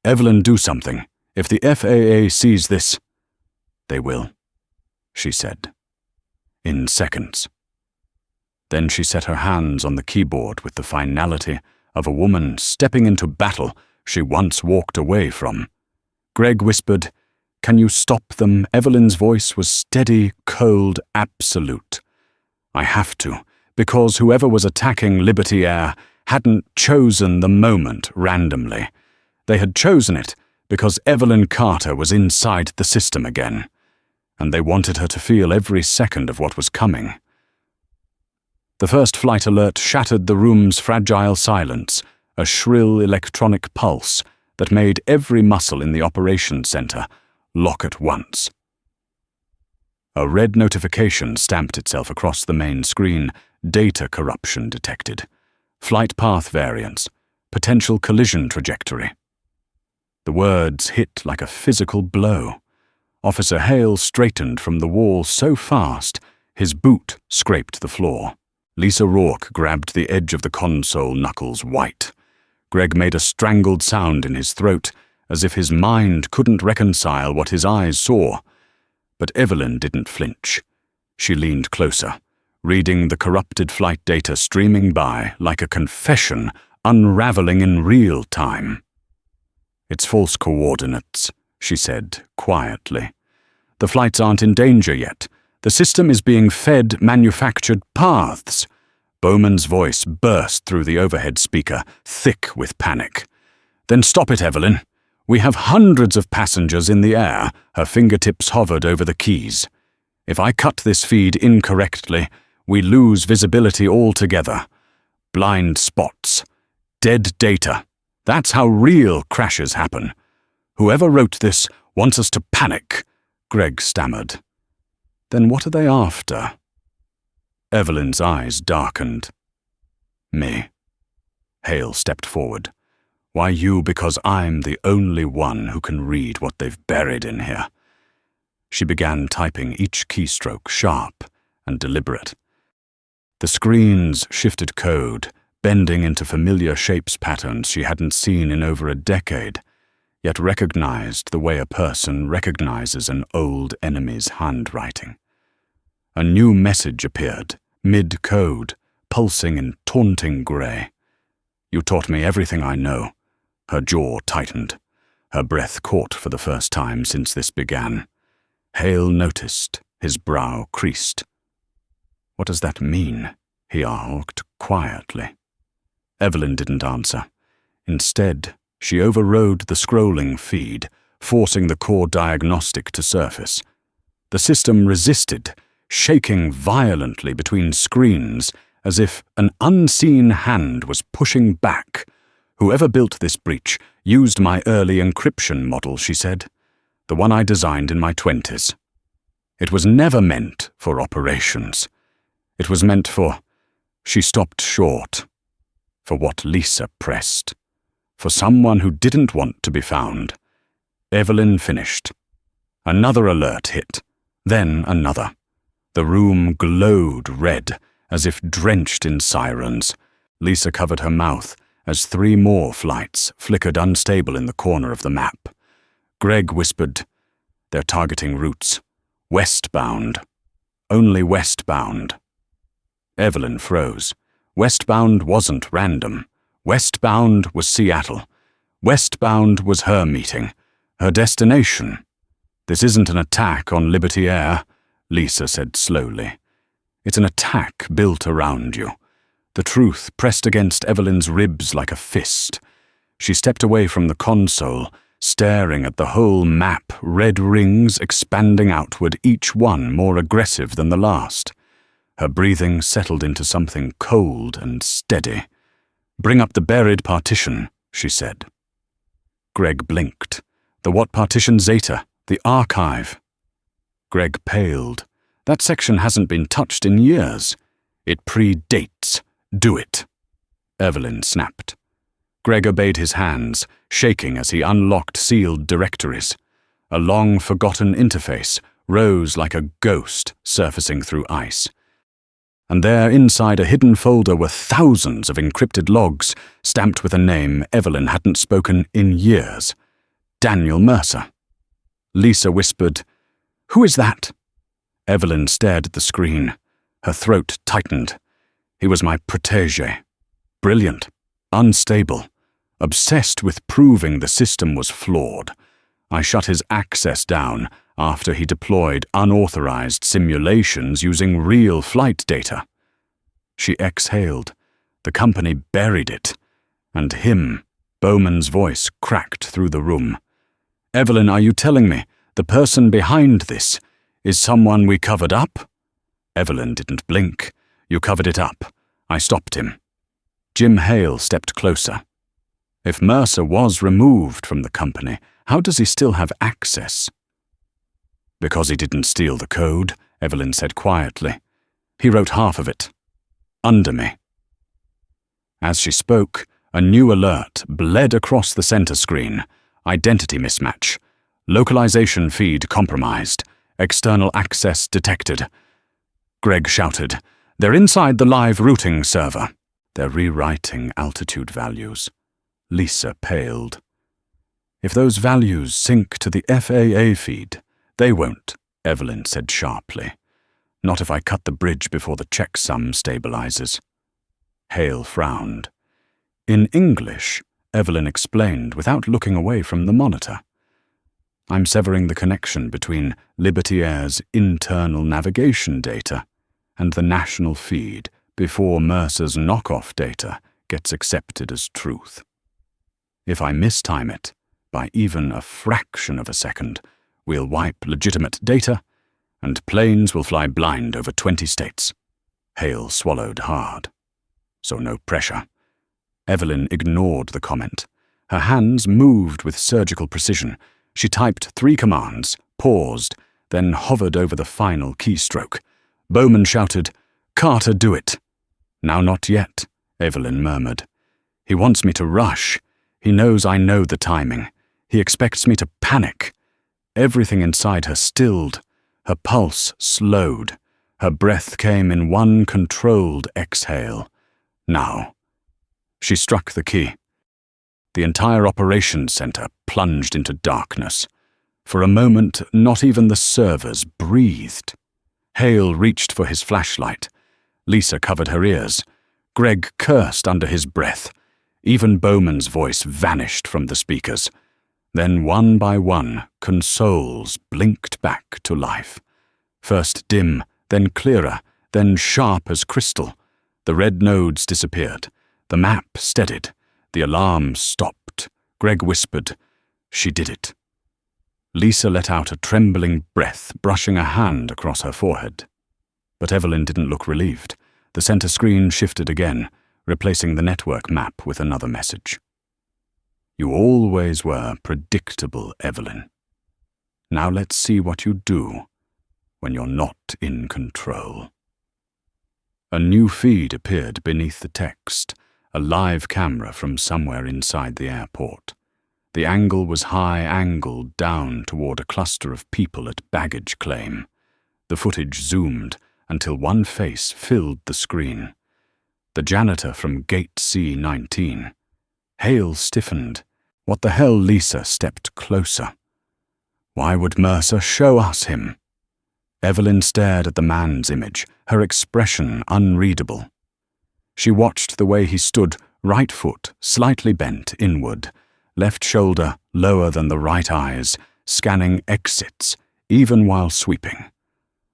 Evelyn, do something. If the FAA sees this—" "They will," she said. In seconds. Then she set her hands on the keyboard with the finality of a woman stepping into battle she once walked away from. Greg whispered, "Can you stop them?" Evelyn's voice was steady, cold, absolute. "I have to, because whoever was attacking Liberty Air hadn't chosen the moment randomly. They had chosen it because Evelyn Carter was inside the system again, and they wanted her to feel every second of what was coming." The first flight alert shattered the room's fragile silence, a shrill electronic pulse that made every muscle in the operations center lock at once. A red notification stamped itself across the main screen. Data corruption detected. Flight path variance. Potential collision trajectory. The words hit like a physical blow. Officer Hale straightened from the wall so fast, his boot scraped the floor. Lisa Rourke grabbed the edge of the console, knuckles white. Greg made a strangled sound in his throat, as if his mind couldn't reconcile what his eyes saw. But Evelyn didn't flinch. She leaned closer, reading the corrupted flight data streaming by like a confession unraveling in real time. "It's false coordinates," she said quietly. "The flights aren't in danger yet. The system is being fed manufactured paths." Bowman's voice burst through the overhead speaker, thick with panic. "Then stop it, Evelyn. We have hundreds of passengers in the air." Her fingertips hovered over the keys. "If I cut this feed incorrectly, we lose visibility altogether. Blind spots. Dead data. That's how real crashes happen. Whoever wrote this wants us to panic," Greg stammered. "Then what are they after?" Evelyn's eyes darkened. "Me." Hale stepped forward. "Why you? Because I'm the only one who can read what they've buried in here." She began typing, each keystroke sharp and deliberate. The screens shifted code, bending into familiar shapes patterns she hadn't seen in over a decade, yet recognized the way a person recognizes an old enemy's handwriting. A new message appeared, mid-code, pulsing in taunting grey. "You taught me everything I know." Her jaw tightened. Her breath caught for the first time since this began. Hale noticed, his brow creased. "What does that mean?" he asked quietly. Evelyn didn't answer. Instead, she overrode the scrolling feed, forcing the core diagnostic to surface. The system resisted, shaking violently between screens as if an unseen hand was pushing back. "Whoever built this breach used my early encryption model," she said. "The one I designed in my 20s. It was never meant for operations. It was meant for—" She stopped short. For what Lisa pressed. For someone who didn't want to be found. Evelyn finished. Another alert hit. Then another. The room glowed red, as if drenched in sirens. Lisa covered her mouth as 3 more flights flickered unstable in the corner of the map. Greg whispered, "They're targeting routes. Westbound. Only westbound." Evelyn froze. Westbound wasn't random. Westbound was Seattle. Westbound was her meeting, her destination. "This isn't an attack on Liberty Air," Lisa said slowly. "It's an attack built around you." The truth pressed against Evelyn's ribs like a fist. She stepped away from the console, staring at the whole map, red rings expanding outward, each one more aggressive than the last. Her breathing settled into something cold and steady. "Bring up the buried partition," she said. Greg blinked. "The what partition? Zeta? The archive?" Greg paled. "That section hasn't been touched in years. It predates. Do it." Evelyn snapped. Greg obeyed his hands, shaking as he unlocked sealed directories. A long-forgotten interface rose like a ghost surfacing through ice. And there inside a hidden folder were thousands of encrypted logs, stamped with a name Evelyn hadn't spoken in years. Daniel Mercer. Lisa whispered, "Who is that?" Evelyn stared at the screen. Her throat tightened. He was my protégé. Brilliant, unstable, obsessed with proving the system was flawed. I shut his access down after he deployed unauthorized simulations using real flight data. She exhaled. The company buried it. And him, Bowman's voice cracked through the room. "Evelyn, are you telling me the person behind this is someone we covered up?" Evelyn didn't blink. "You covered it up." I stopped him. Jim Hale stepped closer. If Mercer was removed from the company, how does he still have access? "Because he didn't steal the code," Evelyn said quietly. "He wrote half of it. Under me." As she spoke, a new alert bled across the center screen. Identity mismatch. Localization feed compromised. External access detected. Greg shouted, "They're inside the live routing server." "They're rewriting altitude values." Lisa paled. "If those values sync to the FAA feed, they won't," Evelyn said sharply. "Not if I cut the bridge before the checksum stabilizes." Hale frowned. In English, Evelyn explained without looking away from the monitor. "I'm severing the connection between Liberty Air's internal navigation data and the national feed before Mercer's knockoff data gets accepted as truth. If I mistime it by even a fraction of a second, we'll wipe legitimate data, and planes will fly blind over 20 states." Hale swallowed hard. "So no pressure." Evelyn ignored the comment. Her hands moved with surgical precision. She typed 3 commands, paused, then hovered over the final keystroke. Bowman shouted, "Carter, do it." "Now not yet," Evelyn murmured. "He wants me to rush. He knows I know the timing. He expects me to panic." Everything inside her stilled. Her pulse slowed. Her breath came in one controlled exhale. Now. She struck the key. The entire operations center plunged into darkness. For a moment, not even the servers breathed. Hale reached for his flashlight. Lisa covered her ears. Greg cursed under his breath. Even Bowman's voice vanished from the speakers. Then one by one, consoles blinked back to life. First dim, then clearer, then sharp as crystal. The red nodes disappeared. The map steadied. The alarm stopped. Greg whispered, "She did it." Lisa let out a trembling breath, brushing a hand across her forehead. But Evelyn didn't look relieved. The center screen shifted again, replacing the network map with another message. "You always were predictable, Evelyn. Now let's see what you do when you're not in control." A new feed appeared beneath the text, a live camera from somewhere inside the airport. The angle was high-angled down toward a cluster of people at baggage claim. The footage zoomed until one face filled the screen. The janitor from Gate C-19. Hale stiffened. "What the hell?" Lisa stepped closer. "Why would Mercer show us him?" Evelyn stared at the man's image, her expression unreadable. She watched the way he stood, right foot slightly bent inward, left shoulder lower than the right eyes, scanning exits, even while sweeping.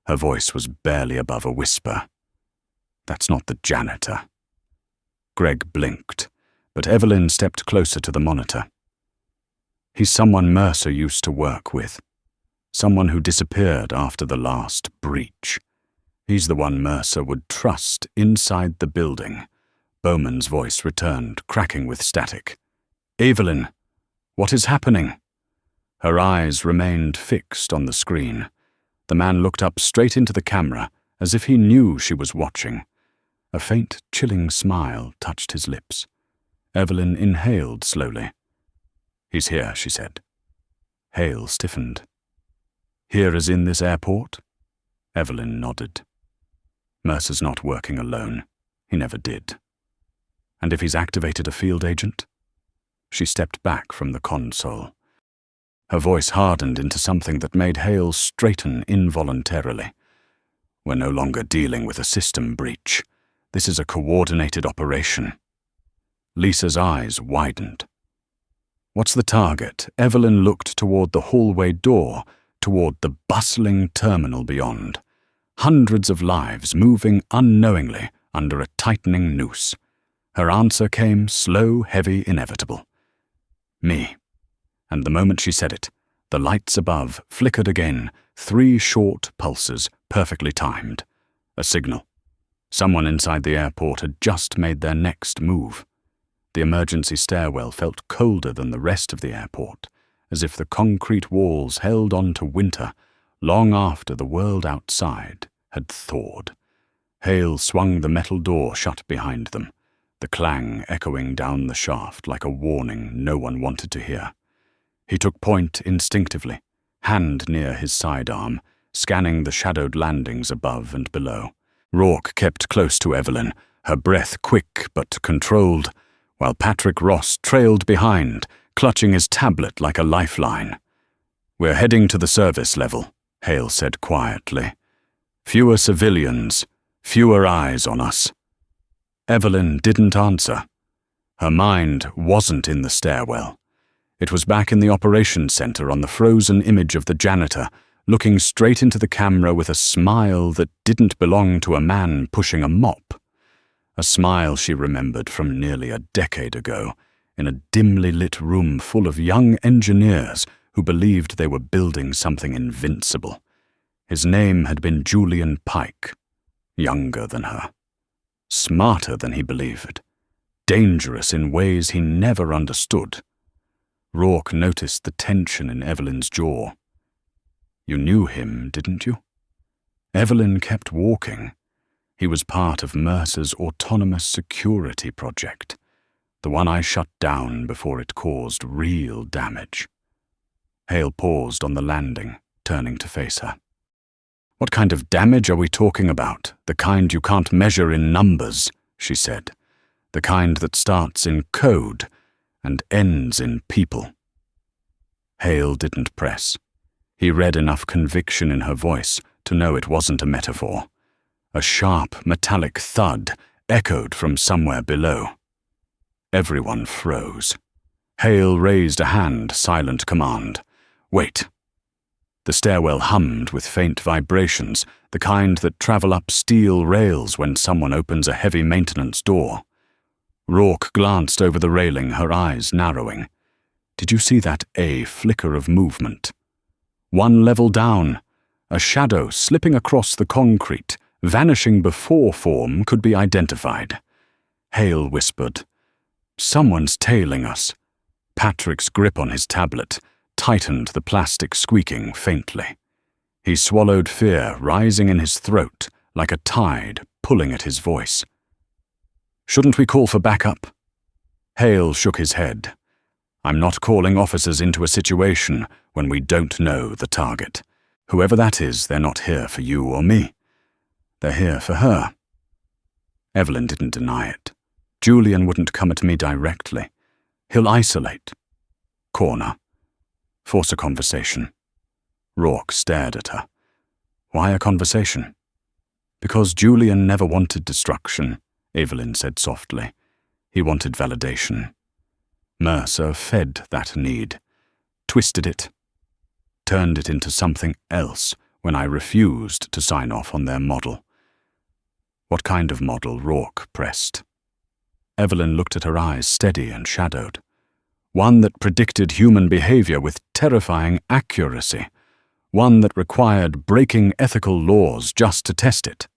Her voice was barely above a whisper. "That's not the janitor." Greg blinked, but Evelyn stepped closer to the monitor. "He's someone Mercer used to work with. Someone who disappeared after the last breach. He's the one Mercer would trust inside the building." Bowman's voice returned, cracking with static. "Evelyn, what is happening?" Her eyes remained fixed on the screen. The man looked up straight into the camera, as if he knew she was watching. A faint, chilling smile touched his lips. Evelyn inhaled slowly. "He's here," she said. Hale stiffened. "Here as in this airport?" Evelyn nodded. "Mercer's not working alone. He never did. And if he's activated a field agent?" She stepped back from the console. Her voice hardened into something that made Hale straighten involuntarily. "We're no longer dealing with a system breach. This is a coordinated operation." Lisa's eyes widened. "What's the target?" Evelyn looked toward the hallway door, toward the bustling terminal beyond. Hundreds of lives moving unknowingly under a tightening noose. Her answer came slow, heavy, inevitable. "Me." And the moment she said it, the lights above flickered again, 3 short pulses, perfectly timed. A signal. Someone inside the airport had just made their next move. The emergency stairwell felt colder than the rest of the airport, as if the concrete walls held on to winter long after the world outside had thawed. Hale swung the metal door shut behind them, the clang echoing down the shaft like a warning no one wanted to hear. He took point instinctively, hand near his sidearm, scanning the shadowed landings above and below. Rourke kept close to Evelyn, her breath quick but controlled, while Patrick Ross trailed behind, clutching his tablet like a lifeline. "We're heading to the service level," Hale said quietly. "Fewer civilians, fewer eyes on us." Evelyn didn't answer. Her mind wasn't in the stairwell. It was back in the operations center on the frozen image of the janitor, looking straight into the camera with a smile that didn't belong to a man pushing a mop. A smile she remembered from nearly a decade ago, in a dimly lit room full of young engineers who believed they were building something invincible. His name had been Julian Pike. Younger than her. Smarter than he believed. Dangerous in ways he never understood. Rourke noticed the tension in Evelyn's jaw. "You knew him, didn't you?" Evelyn kept walking. He was part of Mercer's autonomous security project, the one I shut down before it caused real damage. Hale paused on the landing, turning to face her. "What kind of damage are we talking about? The kind you can't measure in numbers," she said. "The kind that starts in code and ends in people." Hale didn't press. He read enough conviction in her voice to know it wasn't a metaphor. A sharp, metallic thud echoed from somewhere below. Everyone froze. Hale raised a hand, silent command. "Wait." The stairwell hummed with faint vibrations, the kind that travel up steel rails when someone opens a heavy maintenance door. Rourke glanced over the railing, her eyes narrowing. "Did you see that flicker of movement? 1 level down, a shadow slipping across the concrete, vanishing before form could be identified." Hale whispered, "Someone's tailing us." Patrick's grip on his tablet tightened, the plastic squeaking faintly. He swallowed fear rising in his throat like a tide pulling at his voice. "Shouldn't we call for backup?" Hale shook his head. "I'm not calling officers into a situation when we don't know the target. Whoever that is, they're not here for you or me. They're here for her." Evelyn didn't deny it. "Julian wouldn't come at me directly. He'll isolate. Corner. Force a conversation." Rourke stared at her. "Why a conversation?" "Because Julian never wanted destruction," Evelyn said softly. "He wanted validation. Mercer fed that need, twisted it, turned it into something else when I refused to sign off on their model." "What kind of model?" Rourke pressed. Evelyn looked at her eyes, steady and shadowed. One that predicted human behavior with terrifying accuracy. One that required breaking ethical laws just to test it.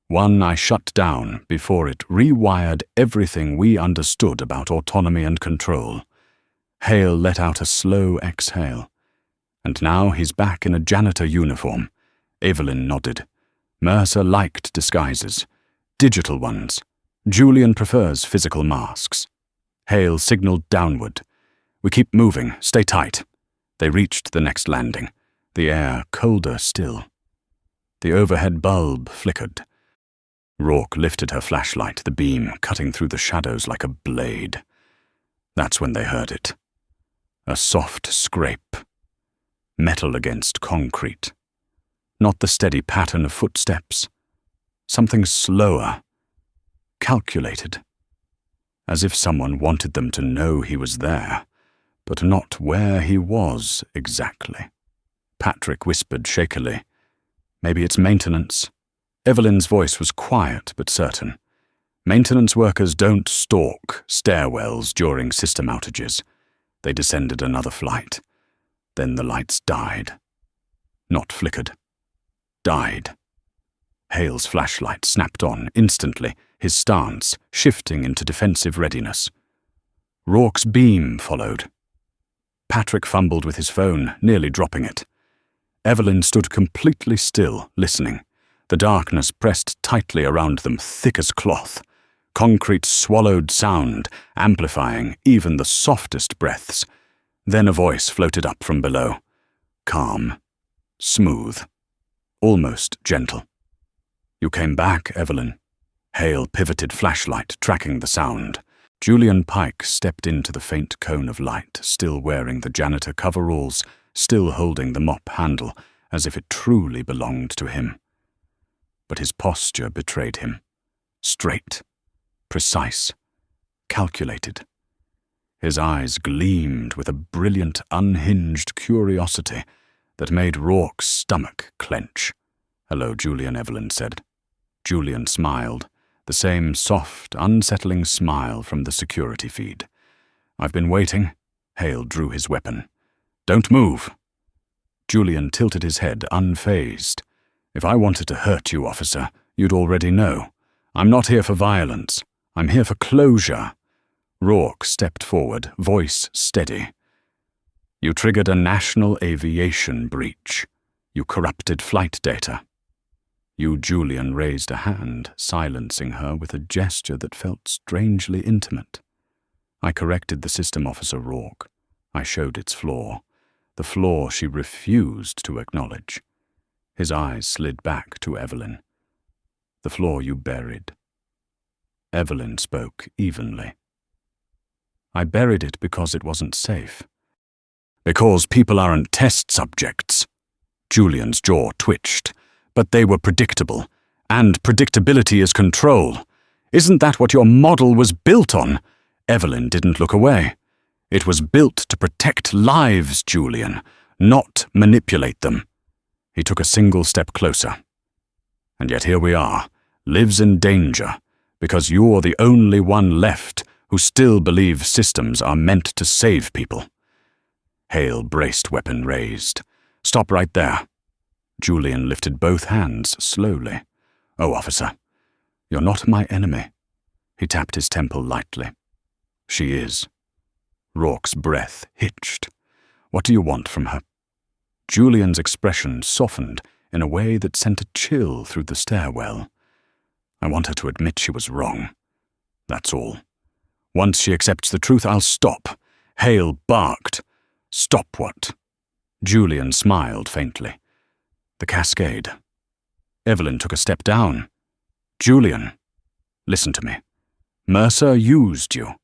One I shut down before it rewired everything we understood about autonomy and control. Hale let out a slow exhale. "And now he's back in a janitor uniform." Evelyn nodded. "Mercer liked disguises. Digital ones. Julian prefers physical masks." Hale signaled downward. "We keep moving. Stay tight." They reached the next landing, the air colder still. The overhead bulb flickered. Rourke lifted her flashlight, the beam cutting through the shadows like a blade. That's when they heard it. A soft scrape. Metal against concrete. Not the steady pattern of footsteps. Something slower. Calculated. As if someone wanted them to know he was there, but not where he was exactly. Patrick whispered shakily, "Maybe it's maintenance." Evelyn's voice was quiet but certain. Maintenance workers don't stalk stairwells during system outages. They descended another flight. Then the lights died. Not flickered. Died. Hale's flashlight snapped on instantly, his stance shifting into defensive readiness. Rourke's beam followed. Patrick fumbled with his phone, nearly dropping it. Evelyn stood completely still, listening. The darkness pressed tightly around them, thick as cloth. Concrete swallowed sound, amplifying even the softest breaths. Then a voice floated up from below. Calm. Smooth. Almost gentle. "You came back, Evelyn." Hale pivoted flashlight, tracking the sound. Julian Pike stepped into the faint cone of light, still wearing the janitor coveralls, still holding the mop handle, as if it truly belonged to him. But his posture betrayed him. Straight. Precise. Calculated. His eyes gleamed with a brilliant, unhinged curiosity that made Rourke's stomach clench. "Hello, Julian," Evelyn said. Julian smiled, the same soft, unsettling smile from the security feed. "I've been waiting." Hale drew his weapon. "Don't move." Julian tilted his head, unfazed. "If I wanted to hurt you, officer, you'd already know. I'm not here for violence. I'm here for closure." Rourke stepped forward, voice steady. "You triggered a national aviation breach. You corrupted flight data." Julian raised a hand, silencing her with a gesture that felt strangely intimate. "I corrected the system, Officer Rourke. I showed its flaw. The flaw she refused to acknowledge." His eyes slid back to Evelyn. "The flaw you buried." Evelyn spoke evenly. "I buried it because it wasn't safe." "Because people aren't test subjects." Julian's jaw twitched. "But they were predictable. And predictability is control. Isn't that what your model was built on?" Evelyn didn't look away. "It was built to protect lives, Julian, not manipulate them." He took a single step closer. "And yet here we are, lives in danger, because you're the only one left who still believes systems are meant to save people." Hale braced, weapon raised. "Stop right there." Julian lifted both hands slowly. "Oh, officer, you're not my enemy." He tapped his temple lightly. "She is." Rourke's breath hitched. "What do you want from her?" Julian's expression softened in a way that sent a chill through the stairwell. "I want her to admit she was wrong. That's all. Once she accepts the truth, I'll stop." Hale barked. "Stop what?" Julian smiled faintly. "The cascade." Evelyn took a step down. "Julian, listen to me. Mercer used you.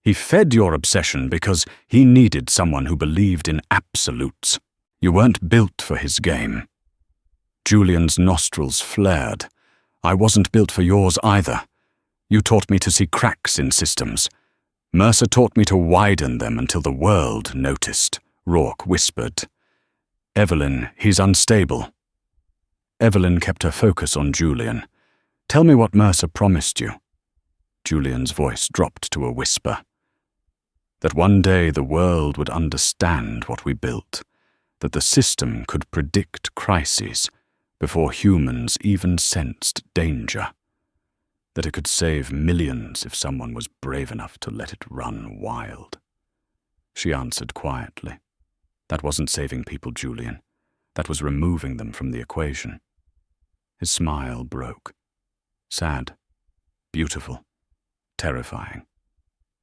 He fed your obsession because he needed someone who believed in absolutes. You weren't built for his game." Julian's nostrils flared. "I wasn't built for yours either. You taught me to see cracks in systems. Mercer taught me to widen them until the world noticed," Rourke whispered. "Evelyn, he's unstable." Evelyn kept her focus on Julian. "Tell me what Mercer promised you." Julian's voice dropped to a whisper. "That one day the world would understand what we built, that the system could predict crises before humans even sensed danger, that it could save millions if someone was brave enough to let it run wild." She answered quietly. "That wasn't saving people, Julian. That was removing them from the equation." His smile broke. "Sad. Beautiful. Terrifying.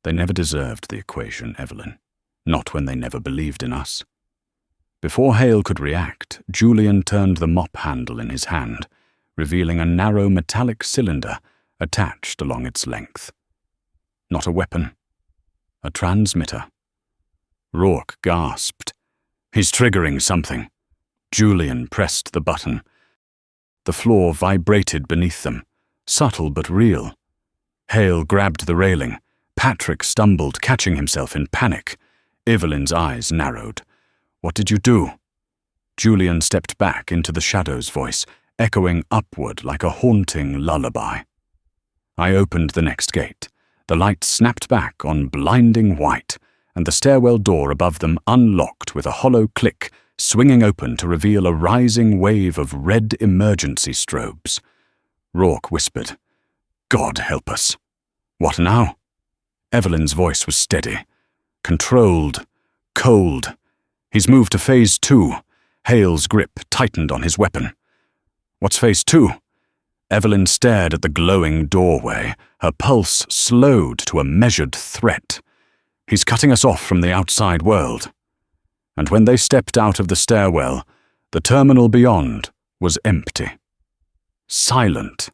They never deserved the equation, Evelyn. Not when they never believed in us." Before Hale could react, Julian turned the mop handle in his hand, revealing a narrow metallic cylinder attached along its length. Not a weapon. A transmitter. Rourke gasped. He's triggering something. Julian pressed the button. The floor vibrated beneath them, subtle but real. Hale grabbed the railing. Patrick stumbled, catching himself in panic. Evelyn's eyes narrowed. "What did you do?" Julian stepped back into the shadow's voice, echoing upward like a haunting lullaby. I opened the next gate. The light snapped back on blinding white, and the stairwell door above them unlocked with a hollow click, swinging open to reveal a rising wave of red emergency strobes. Rourke whispered, "God help us." "What now?" Evelyn's voice was steady, controlled, cold. "He's moved to Phase 2. Hale's grip tightened on his weapon. "What's Phase 2? Evelyn stared at the glowing doorway, her pulse slowed to a measured threat. "He's cutting us off from the outside world." And when they stepped out of the stairwell, the terminal beyond was empty. Silent.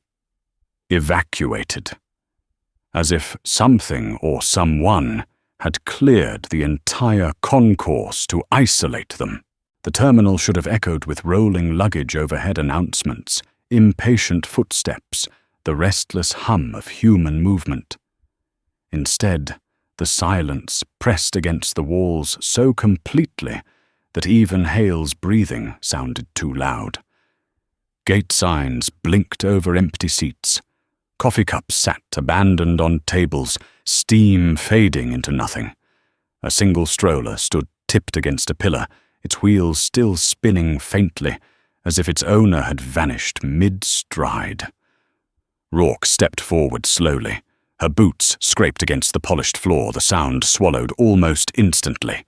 Evacuated. As if something or someone had cleared the entire concourse to isolate them. The terminal should have echoed with rolling luggage overhead announcements, impatient footsteps, the restless hum of human movement. Instead, the silence pressed against the walls so completely that even Hale's breathing sounded too loud. Gate signs blinked over empty seats. Coffee cups sat abandoned on tables, steam fading into nothing. A single stroller stood tipped against a pillar, its wheels still spinning faintly, as if its owner had vanished mid-stride. Rourke stepped forward slowly. Her boots scraped against the polished floor, the sound swallowed almost instantly.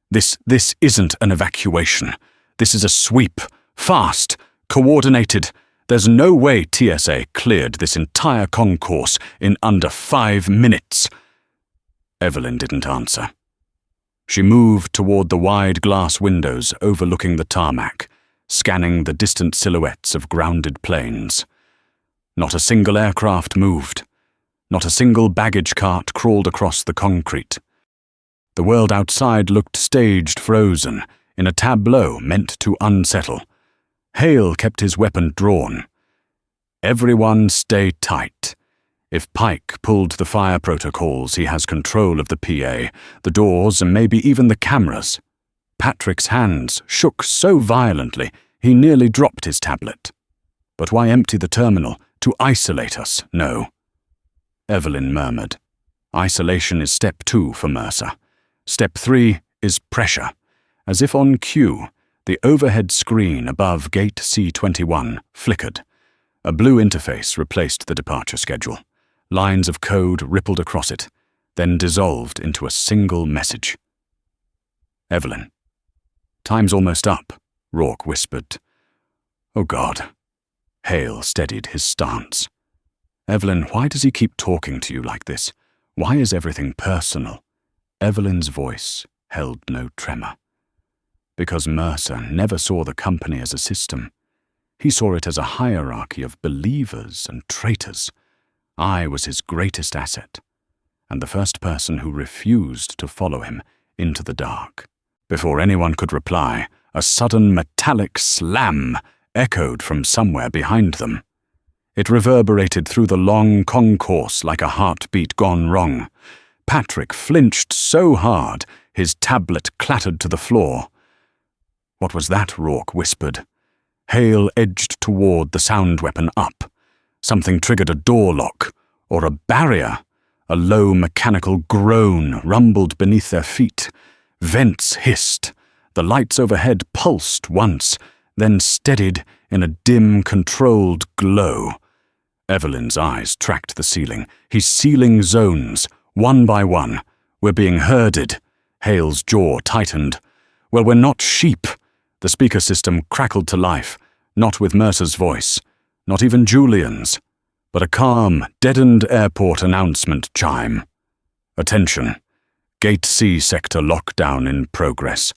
This isn't an evacuation. This is a sweep. Fast. Coordinated. There's no way TSA cleared this entire concourse in under 5 minutes. Evelyn didn't answer. She moved toward the wide glass windows overlooking the tarmac, scanning the distant silhouettes of grounded planes. Not a single aircraft moved. Not a single baggage cart crawled across the concrete. The world outside looked staged, frozen, in a tableau meant to unsettle. Hale kept his weapon drawn. Everyone stay tight. If Pike pulled the fire protocols, he has control of the PA, the doors, and maybe even the cameras. Patrick's hands shook so violently he nearly dropped his tablet. But why empty the terminal? To isolate us? No. Evelyn murmured. Isolation is step 2 for Mercer. Step 3 is pressure. As if on cue, the overhead screen above Gate C21 flickered. A blue interface replaced the departure schedule. Lines of code rippled across it, then dissolved into a single message. "Evelyn." "Time's almost up," Rourke whispered. "Oh God." Hale steadied his stance. "Evelyn, why does he keep talking to you like this? Why is everything personal?" Evelyn's voice held no tremor. "Because Mercer never saw the company as a system. He saw it as a hierarchy of believers and traitors. I was his greatest asset, and the first person who refused to follow him into the dark." Before anyone could reply, a sudden metallic slam echoed from somewhere behind them. It reverberated through the long concourse like a heartbeat gone wrong. Patrick flinched so hard his tablet clattered to the floor. "What was that?" Rourke whispered. Hale edged toward the sound weapon up. Something triggered a door lock, or a barrier. A low mechanical groan rumbled beneath their feet. Vents hissed. The lights overhead pulsed once, then steadied in a dim, controlled glow. Evelyn's eyes tracked the ceiling. He's sealing zones, one by one. "We're being herded." Hale's jaw tightened. "Well, we're not sheep." The speaker system crackled to life, not with Mercer's voice, not even Julian's, but a calm, deadened airport announcement chime. "Attention. Gate C sector lockdown in progress.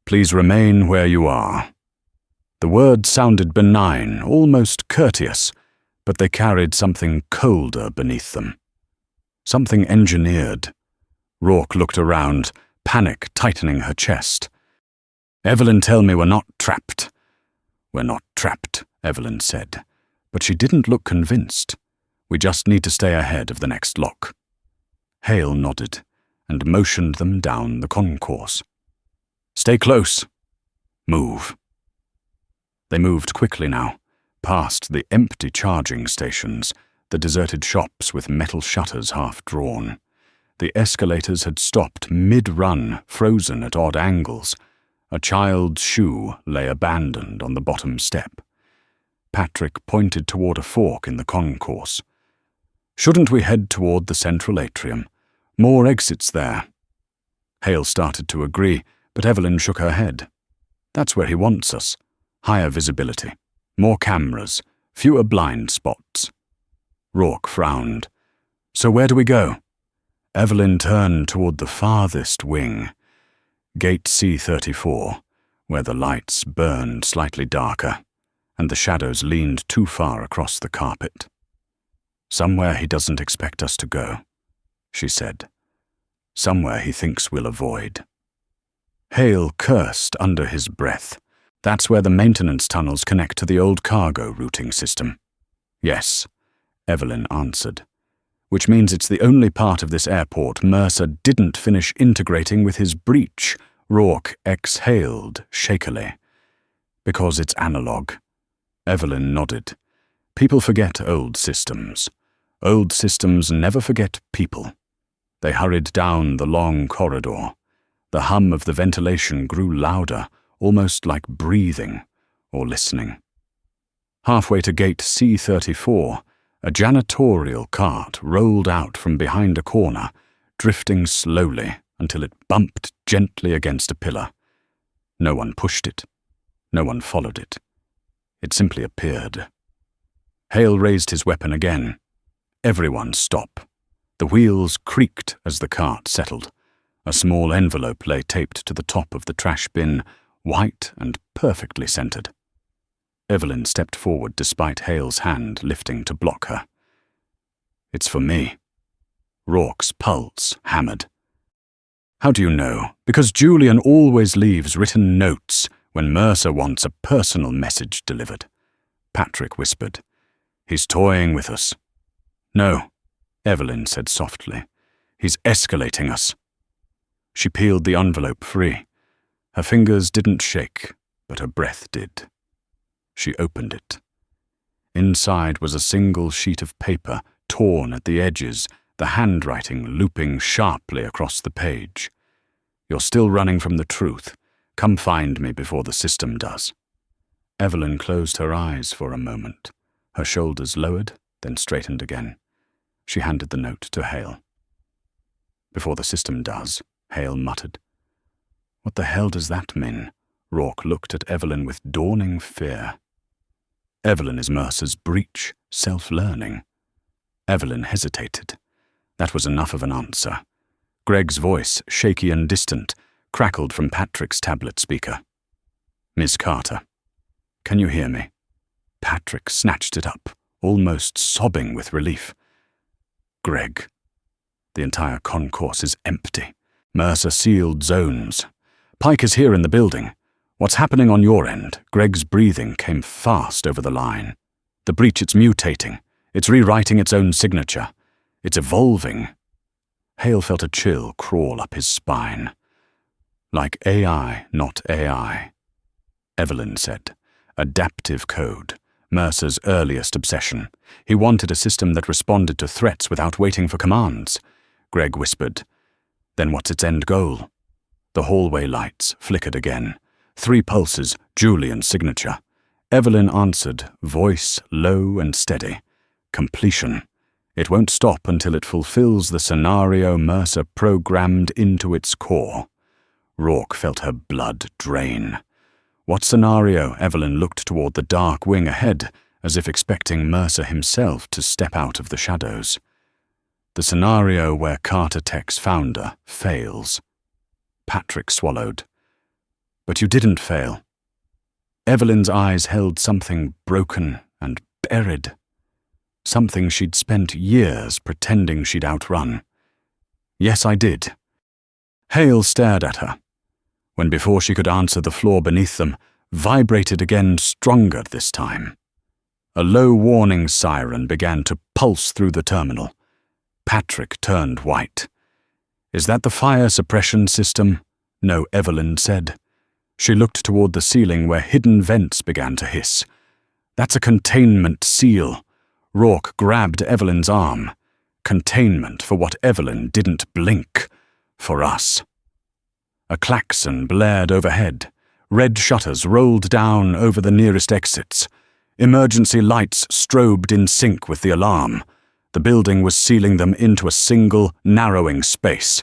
Please remain where you are." The words sounded benign, almost courteous, but they carried something colder beneath them. Something engineered. Rourke looked around, panic tightening her chest. "Evelyn, tell me we're not trapped." "We're not trapped," Evelyn said, but she didn't look convinced. "We just need to stay ahead of the next lock." Hale nodded and motioned them down the concourse. "Stay close. Move." They moved quickly now, past the empty charging stations, the deserted shops with metal shutters half drawn. The escalators had stopped mid-run, frozen at odd angles. A child's shoe lay abandoned on the bottom step. Patrick pointed toward a fork in the concourse. "Shouldn't we head toward the central atrium? More exits there." Hale started to agree, but Evelyn shook her head. "That's where he wants us. Higher visibility, more cameras, fewer blind spots." Rourke frowned. "So where do we go?" Evelyn turned toward the farthest wing, Gate C-34, where the lights burned slightly darker, and the shadows leaned too far across the carpet. "Somewhere he doesn't expect us to go," she said. "Somewhere he thinks we'll avoid." Hale cursed under his breath. "That's where the maintenance tunnels connect to the old cargo routing system." "Yes," Evelyn answered. "Which means it's the only part of this airport Mercer didn't finish integrating with his breach," Rourke exhaled shakily. "Because it's analog." Evelyn nodded. "People forget old systems. Old systems never forget people." They hurried down the long corridor. The hum of the ventilation grew louder, almost like breathing or listening. Halfway to Gate C-34, a janitorial cart rolled out from behind a corner, drifting slowly until it bumped gently against a pillar. No one pushed it. No one followed it. It simply appeared. Hale raised his weapon again. "Everyone stop." The wheels creaked as the cart settled. A small envelope lay taped to the top of the trash bin, white and perfectly centered. Evelyn stepped forward despite Hale's hand lifting to block her. "It's for me." Rourke's pulse hammered. "How do you know?" "Because Julian always leaves written notes when Mercer wants a personal message delivered," Patrick whispered. "He's toying with us." "No," Evelyn said softly. "He's escalating us." She peeled the envelope free. Her fingers didn't shake, but her breath did. She opened it. Inside was a single sheet of paper, torn at the edges, the handwriting looping sharply across the page. "You're still running from the truth. Come find me before the system does." Evelyn closed her eyes for a moment. Her shoulders lowered, then straightened again. She handed the note to Hale. "Before the system does," Hale muttered. "What the hell does that mean?" Rourke looked at Evelyn with dawning fear. "Evelyn is Mercer's breach, self-learning." Evelyn hesitated. That was enough of an answer. Greg's voice, shaky and distant, crackled from Patrick's tablet speaker. "Miss Carter, can you hear me?" Patrick snatched it up, almost sobbing with relief. "Greg, the entire concourse is empty. Mercer sealed zones. Pike is here in the building. What's happening on your end?" Greg's breathing came fast over the line. "The breach, it's mutating. It's rewriting its own signature. It's evolving." Hale felt a chill crawl up his spine. "Like AI, not AI," Evelyn said. "Adaptive code, Mercer's earliest obsession. He wanted a system that responded to threats without waiting for commands." Greg whispered. "Then what's its end goal?" The hallway lights flickered again. 3 pulses, Julian's signature. Evelyn answered, voice low and steady. "Completion. It won't stop until it fulfills the scenario Mercer programmed into its core." Rourke felt her blood drain. What scenario? Evelyn looked toward the dark wing ahead, as if expecting Mercer himself to step out of the shadows. "The scenario where Carter Tech's founder fails." Patrick swallowed. "But you didn't fail." Evelyn's eyes held something broken and buried. Something she'd spent years pretending she'd outrun. "Yes, I did. Hale stared at her. When before she could answer, the floor beneath them vibrated again, stronger this time. A low warning siren began to pulse through the terminal. Patrick turned white. "Is that the fire suppression system?" "No," Evelyn said. She looked toward the ceiling where hidden vents began to hiss. "That's a containment seal." Rourke grabbed Evelyn's arm. Containment for what Evelyn didn't blink. For us. A klaxon blared overhead. Red shutters rolled down over the nearest exits. Emergency lights strobed in sync with the alarm. The building was sealing them into a single, narrowing space.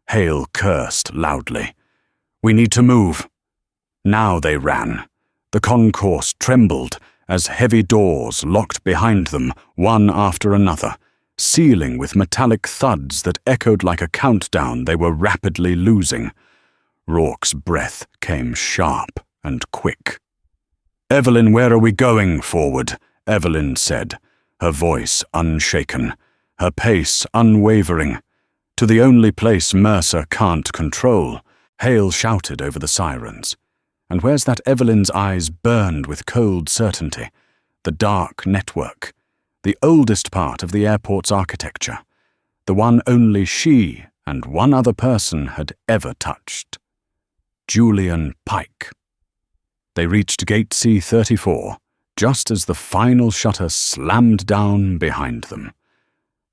Hale cursed loudly. "We need to move." Now they ran. The concourse trembled as heavy doors locked behind them, one after another, sealing with metallic thuds that echoed like a countdown they were rapidly losing. Rourke's breath came sharp and quick. "Evelyn, where are we going forward?" Evelyn said, her voice unshaken, her pace unwavering. "To the only place Mercer can't control," Hale shouted over the sirens. And where's that? Evelyn's eyes burned with cold certainty. The dark network. The oldest part of the airport's architecture. The one only she and one other person had ever touched. Julian Pike. They reached Gate C-34, just as the final shutter slammed down behind them.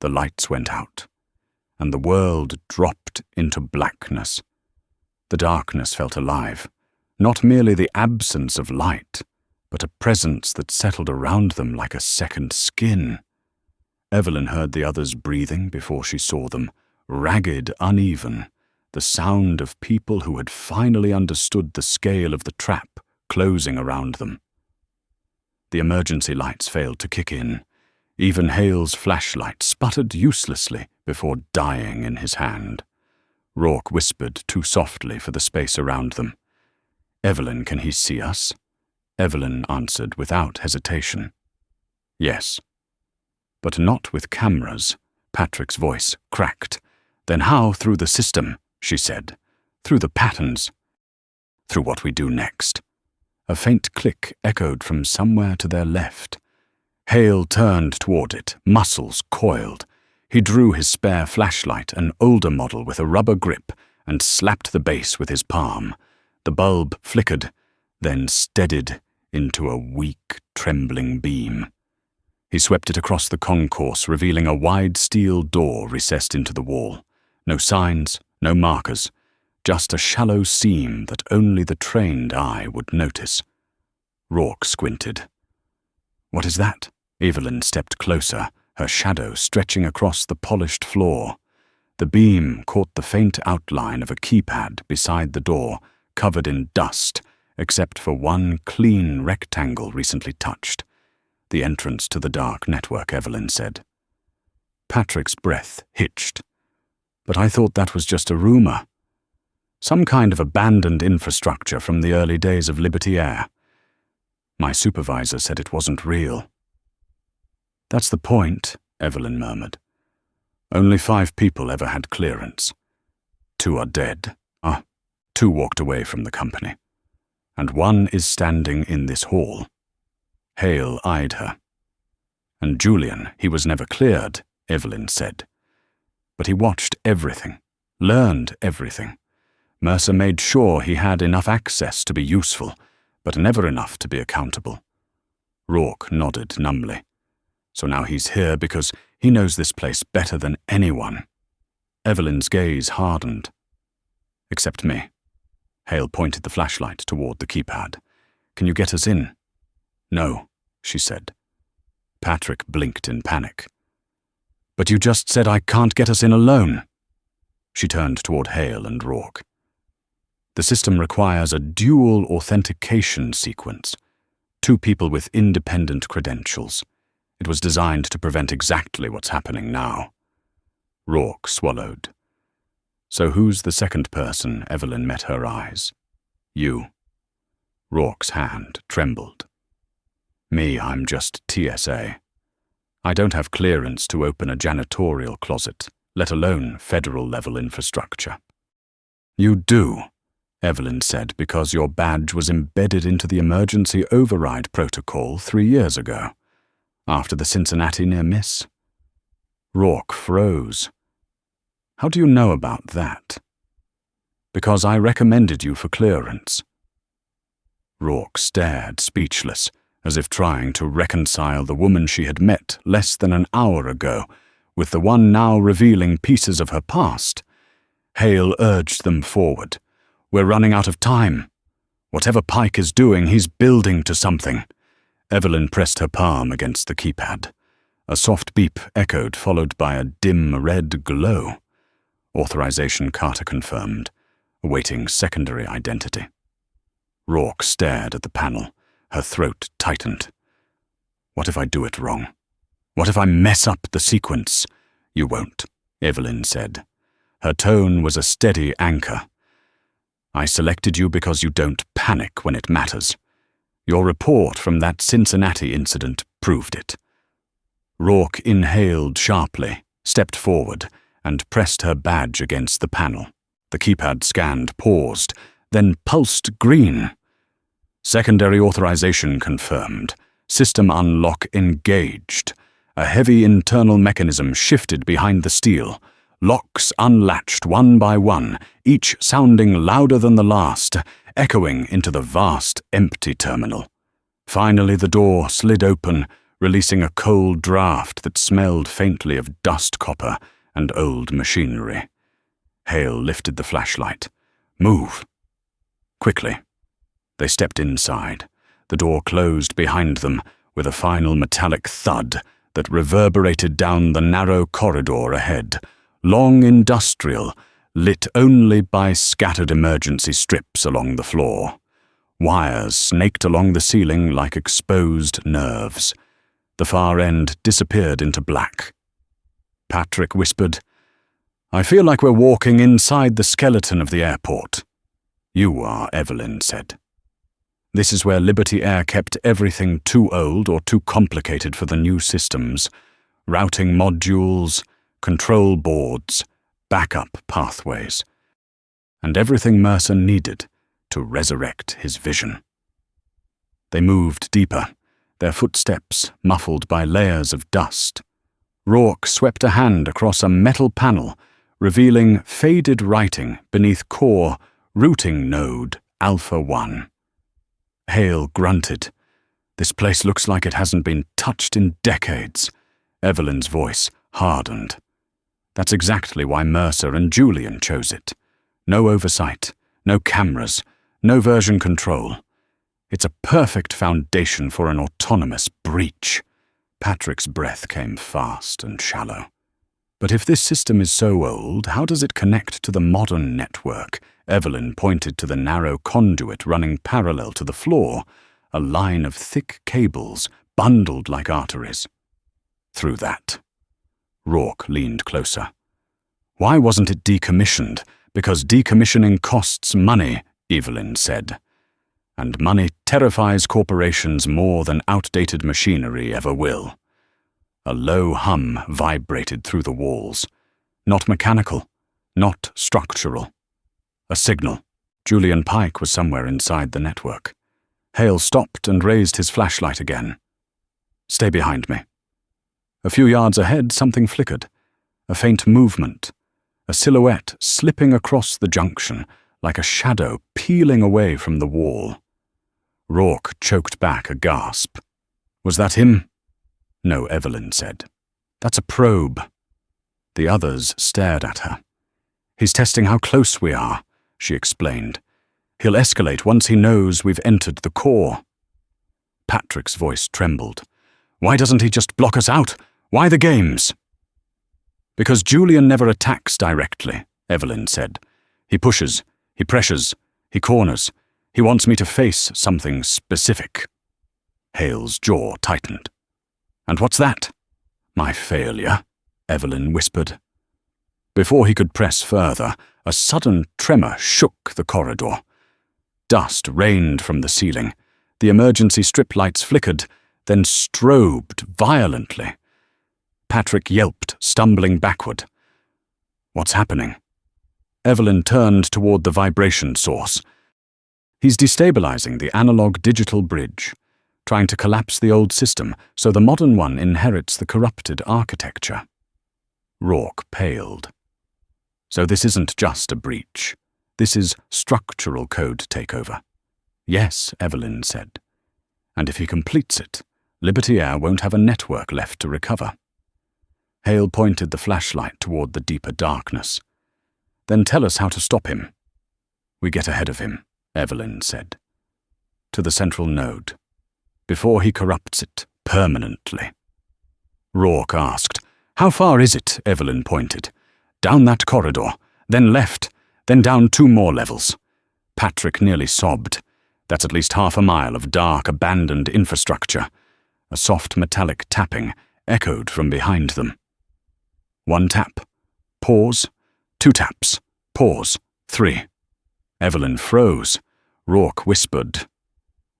The lights went out, and the world dropped into blackness. The darkness felt alive. Not merely the absence of light, but a presence that settled around them like a second skin. Evelyn heard the others breathing before she saw them, ragged, uneven, the sound of people who had finally understood the scale of the trap closing around them. The emergency lights failed to kick in. Even Hale's flashlight sputtered uselessly before dying in his hand. Rourke whispered too softly for the space around them. "Evelyn, can he see us?" Evelyn answered without hesitation. "Yes." "But not with cameras." Patrick's voice cracked. "Then how through the system?" she said. "Through the patterns." "Through what we do next." A faint click echoed from somewhere to their left. Hale turned toward it, muscles coiled. He drew his spare flashlight, an older model with a rubber grip, and slapped the base with his palm. The bulb flickered, then steadied into a weak, trembling beam. He swept it across the concourse, revealing a wide steel door recessed into the wall. No signs, no markers, just a shallow seam that only the trained eye would notice. Rourke squinted. "What is that?" Evelyn stepped closer, her shadow stretching across the polished floor. The beam caught the faint outline of a keypad beside the door, covered in dust, except for one clean rectangle recently touched. "The entrance to the dark network," Evelyn said. Patrick's breath hitched. "But I thought that was just a rumor. Some kind of abandoned infrastructure from the early days of Liberty Air. My supervisor said it wasn't real." "That's the point," Evelyn murmured. "Only 5 people ever had clearance. 2 are dead. 2 walked away from the company. And 1 is standing in this hall." Hale eyed her. "And Julian, he was never cleared," Evelyn said. "But he watched everything, learned everything. Mercer made sure he had enough access to be useful, but never enough to be accountable." Rourke nodded numbly. "So now he's here because he knows this place better than anyone." Evelyn's gaze hardened. "Except me." Hale pointed the flashlight toward the keypad. "Can you get us in?" "No," she said. Patrick blinked in panic. "But you just said I can't get us in alone." She turned toward Hale and Rourke. "The system requires a dual authentication sequence. 2 people with independent credentials. It was designed to prevent exactly what's happening now." Rourke swallowed. "So who's the second person?" Evelyn met her eyes. "You." Rourke's hand trembled. "Me, I'm just TSA. I don't have clearance to open a janitorial closet, let alone federal-level infrastructure." You do, Evelyn said, because your badge was embedded into the emergency override protocol 3 years ago, after the Cincinnati near miss. Rourke froze. How do you know about that? Because I recommended you for clearance. Rourke stared, speechless, as if trying to reconcile the woman she had met less than an hour ago with the one now revealing pieces of her past. Hale urged them forward. We're running out of time. Whatever Pike is doing, he's building to something. Evelyn pressed her palm against the keypad. A soft beep echoed, followed by a dim red glow. Authorization Carter confirmed, awaiting secondary identity. Rourke stared at the panel. Her throat tightened. What if I do it wrong? What if I mess up the sequence? You won't, Evelyn said. Her tone was a steady anchor. I selected you because you don't panic when it matters. Your report from that Cincinnati incident proved it. Rourke inhaled sharply, stepped forward, and pressed her badge against the panel. The keypad scanned, paused, then pulsed green. Secondary authorization confirmed. System unlock engaged. A heavy internal mechanism shifted behind the steel. Locks unlatched one by one, each sounding louder than the last, echoing into the vast, empty terminal. Finally, the door slid open, releasing a cold draft that smelled faintly of dust copper and old machinery. Hale lifted the flashlight. Move. Quickly. They stepped inside. The door closed behind them with a final metallic thud that reverberated down the narrow corridor ahead, long industrial, lit only by scattered emergency strips along the floor. Wires snaked along the ceiling like exposed nerves. The far end disappeared into black. Patrick whispered, I feel like we're walking inside the skeleton of the airport. You are, Evelyn said. This is where Liberty Air kept everything too old or too complicated for the new systems. Routing modules, control boards, backup pathways, and everything Mercer needed to resurrect his vision. They moved deeper, their footsteps muffled by layers of dust. Rourke swept a hand across a metal panel, revealing faded writing beneath core routing node Alpha 1. Hale grunted. This place looks like it hasn't been touched in decades. Evelyn's voice hardened. That's exactly why Mercer and Julian chose it. No oversight, no cameras, no version control. It's a perfect foundation for an autonomous breach. Patrick's breath came fast and shallow. But if this system is so old, how does it connect to the modern network? Evelyn pointed to the narrow conduit running parallel to the floor, a line of thick cables bundled like arteries. Through that. Rourke leaned closer. Why wasn't it decommissioned? Because decommissioning costs money, Evelyn said. And money terrifies corporations more than outdated machinery ever will. A low hum vibrated through the walls. Not mechanical, not structural. A signal. Julian Pike was somewhere inside the network. Hale stopped and raised his flashlight again. Stay behind me. A few yards ahead, something flickered. A faint movement. A silhouette slipping across the junction, like a shadow peeling away from the wall. Rourke choked back a gasp. Was that him? No, Evelyn said. That's a probe. The others stared at her. He's testing how close we are, she explained. He'll escalate once he knows we've entered the core. Patrick's voice trembled. Why doesn't he just block us out? Why the games? Because Julian never attacks directly, Evelyn said. He pushes, he pressures, he corners. He wants me to face something specific. Hale's jaw tightened. And what's that? My failure, Evelyn whispered. Before he could press further, a sudden tremor shook the corridor. Dust rained from the ceiling. The emergency strip lights flickered, then strobed violently. Patrick yelped, stumbling backward. What's happening? Evelyn turned toward the vibration source. He's destabilizing the analog-digital bridge, trying to collapse the old system so the modern one inherits the corrupted architecture. Rourke paled. So this isn't just a breach. This is structural code takeover. Yes, Evelyn said. And if he completes it, Liberty Air won't have a network left to recover. Hale pointed the flashlight toward the deeper darkness. Then tell us how to stop him. We get ahead of him, Evelyn said. To the central node, before he corrupts it permanently. Rourke asked. How far is it? Evelyn pointed. Down that corridor, then left, then down 2 more levels. Patrick nearly sobbed. That's at least half a mile of dark, abandoned infrastructure. A soft metallic tapping echoed from behind them. 1 tap. Pause. 2 taps. Pause. 3. Evelyn froze. Rourke whispered.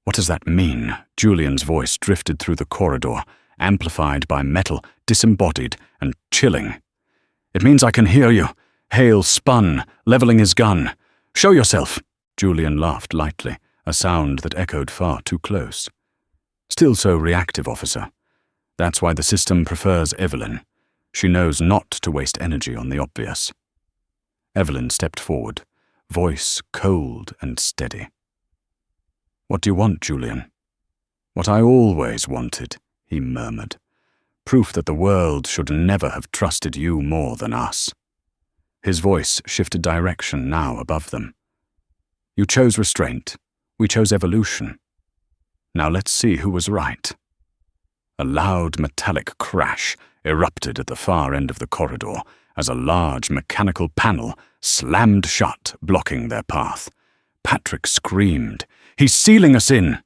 What does that mean? Julian's voice drifted through the corridor, amplified by metal, disembodied and chilling. It means I can hear you. Hale spun, leveling his gun. Show yourself. Julian laughed lightly, a sound that echoed far too close. Still so reactive, officer. That's why the system prefers Evelyn. She knows not to waste energy on the obvious. Evelyn stepped forward, voice cold and steady. What do you want, Julian? What I always wanted, he murmured. Proof that the world should never have trusted you more than us. His voice shifted direction now above them. You chose restraint. We chose evolution. Now let's see who was right. A loud metallic crash erupted at the far end of the corridor as a large mechanical panel slammed shut, blocking their path. Patrick screamed. He's sealing us in.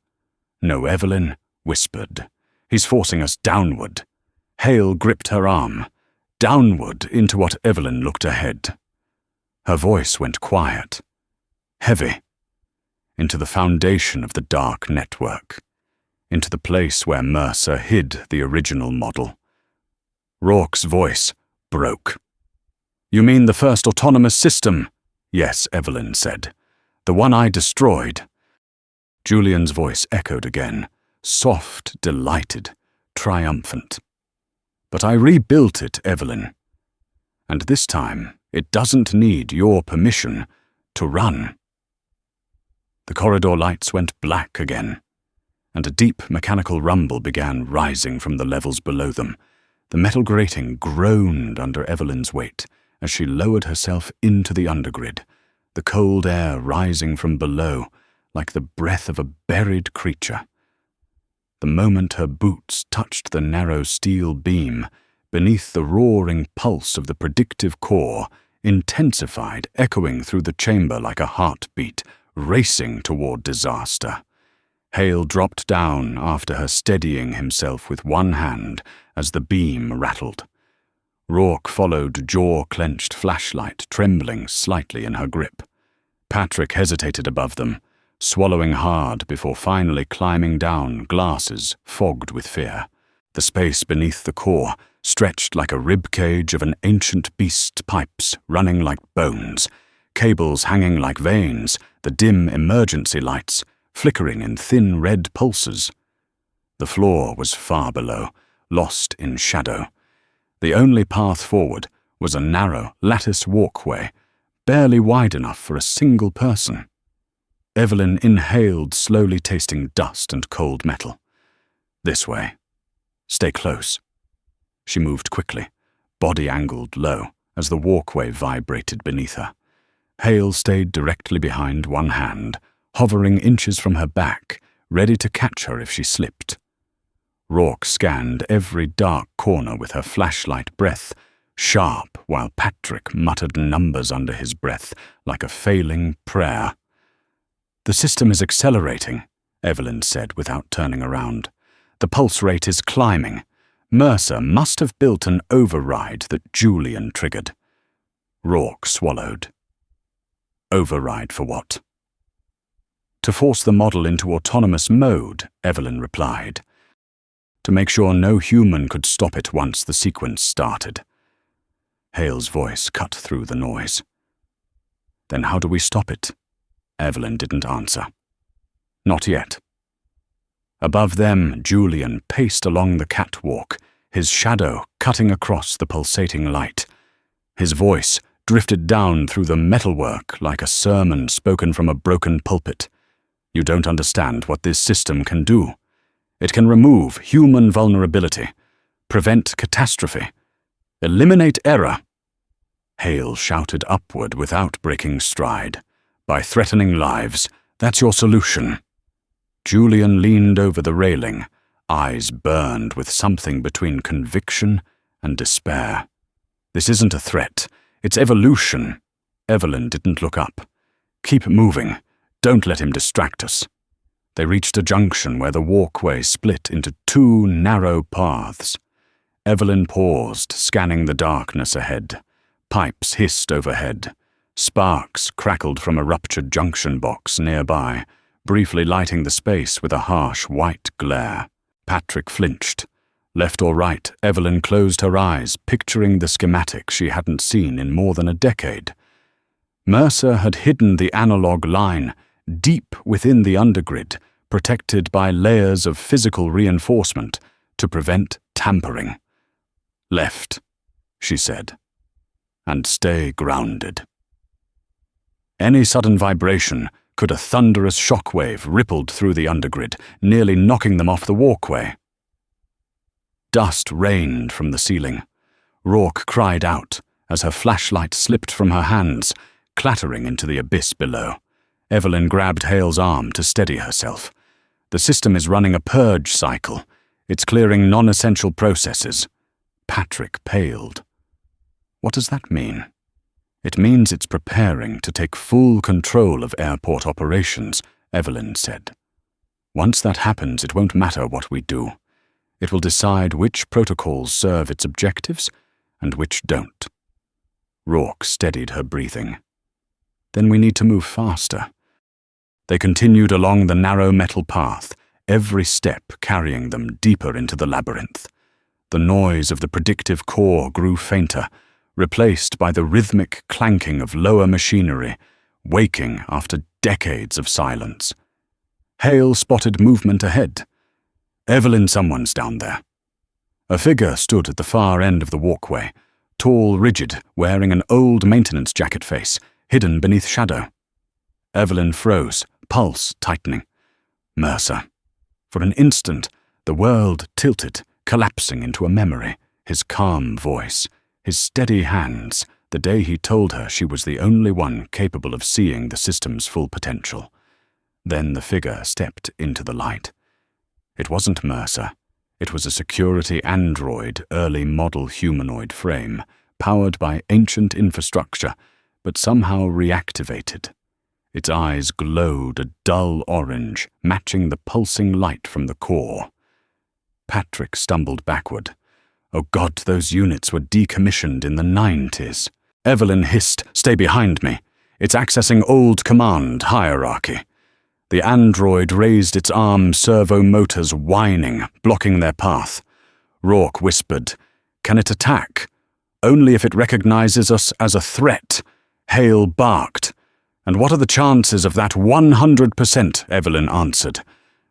No, Evelyn whispered. He's forcing us downward. Hale gripped her arm, downward into what Evelyn looked ahead. Her voice went quiet, heavy, into the foundation of the dark network, into the place where Mercer hid the original model. Rourke's voice broke. You mean the first autonomous system? Yes, Evelyn said. The one I destroyed. Julian's voice echoed again, soft, delighted, triumphant. But I rebuilt it, Evelyn. And this time, it doesn't need your permission to run. The corridor lights went black again, and a deep mechanical rumble began rising from the levels below them. The metal grating groaned under Evelyn's weight as she lowered herself into the undergrid, the cold air rising from below like the breath of a buried creature. The moment her boots touched the narrow steel beam, beneath the roaring pulse of the predictive core, intensified, echoing through the chamber like a heartbeat, racing toward disaster. Hale dropped down after her, steadying himself with one hand as the beam rattled. Rourke followed, jaw-clenched, flashlight trembling slightly in her grip. Patrick hesitated above them, swallowing hard before finally climbing down, glasses fogged with fear. The space beneath the core stretched like a rib cage of an ancient beast, pipes running like bones, cables hanging like veins, the dim emergency lights flickering in thin red pulses. The floor was far below, lost in shadow. The only path forward was a narrow, lattice walkway, barely wide enough for a single person. Evelyn inhaled, slowly tasting dust and cold metal. This way. Stay close. She moved quickly, body angled low as the walkway vibrated beneath her. Hale stayed directly behind, one hand, hovering inches from her back, ready to catch her if she slipped. Rourke scanned every dark corner with her flashlight breath, sharp while Patrick muttered numbers under his breath like a failing prayer. The system is accelerating, Evelyn said without turning around. The pulse rate is climbing. Mercer must have built an override that Julian triggered. Rourke swallowed. Override for what? To force the model into autonomous mode, Evelyn replied. To make sure no human could stop it once the sequence started. Hale's voice cut through the noise. Then how do we stop it? Evelyn didn't answer. Not yet. Above them, Julian paced along the catwalk, his shadow cutting across the pulsating light. His voice drifted down through the metalwork like a sermon spoken from a broken pulpit. You don't understand what this system can do. It can remove human vulnerability, prevent catastrophe, eliminate error. Hale shouted upward without breaking stride. By threatening lives, that's your solution. Julian leaned over the railing, eyes burned with something between conviction and despair. This isn't a threat, it's evolution. Evelyn didn't look up. Keep moving. Don't let him distract us. They reached a junction where the walkway split into two narrow paths. Evelyn paused, scanning the darkness ahead. Pipes hissed overhead. Sparks crackled from a ruptured junction box nearby, briefly lighting the space with a harsh white glare. Patrick flinched. Left or right, Evelyn closed her eyes, picturing the schematic she hadn't seen in more than a decade. Mercer had hidden the analog line deep within the undergrid, protected by layers of physical reinforcement to prevent tampering. Left, she said, and stay grounded. Any sudden vibration could a thunderous shockwave rippled through the undergrid, nearly knocking them off the walkway. Dust rained from the ceiling. Rourke cried out as her flashlight slipped from her hands, clattering into the abyss below. Evelyn grabbed Hale's arm to steady herself. The system is running a purge cycle. It's clearing non-essential processes. Patrick paled. What does that mean? It means it's preparing to take full control of airport operations, Evelyn said. Once that happens, it won't matter what we do. It will decide which protocols serve its objectives and which don't. Rourke steadied her breathing. Then we need to move faster. They continued along the narrow metal path, every step carrying them deeper into the labyrinth. The noise of the predictive core grew fainter, replaced by the rhythmic clanking of lower machinery, waking after decades of silence. Hale spotted movement ahead. Evelyn, someone's down there. A figure stood at the far end of the walkway, tall, rigid, wearing an old maintenance jacket face, hidden beneath shadow. Evelyn froze, pulse tightening. Mercer. For an instant, the world tilted, collapsing into a memory. His calm voice, his steady hands, the day he told her she was the only one capable of seeing the system's full potential. Then the figure stepped into the light. It wasn't Mercer. It was a security android, early model humanoid frame, powered by ancient infrastructure, but somehow reactivated. Its eyes glowed a dull orange, matching the pulsing light from the core. Patrick stumbled backward. Oh God, those units were decommissioned in the 90s. Evelyn hissed, "Stay behind me. It's accessing old command hierarchy." The android raised its arm servo motors whining, blocking their path. Rourke whispered, "Can it attack?" "Only if it recognizes us as a threat." Hale barked. "And what are the chances of that?" 100%, Evelyn answered.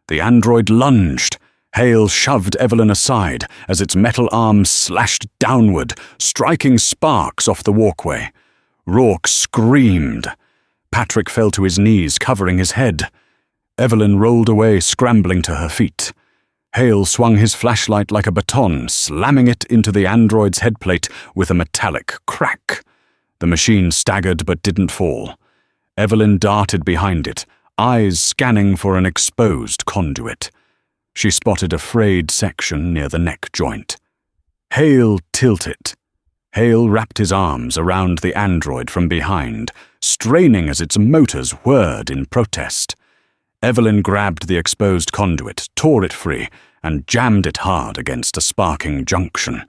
The android lunged. Hale shoved Evelyn aside as its metal arm slashed downward, striking sparks off the walkway. Rourke screamed. Patrick fell to his knees, covering his head. Evelyn rolled away, scrambling to her feet. Hale swung his flashlight like a baton, slamming it into the android's headplate with a metallic crack. The machine staggered but didn't fall. Evelyn darted behind it, eyes scanning for an exposed conduit. She spotted a frayed section near the neck joint. Hale tilted. Hale wrapped his arms around the android from behind, straining as its motors whirred in protest. Evelyn grabbed the exposed conduit, tore it free, and jammed it hard against a sparking junction.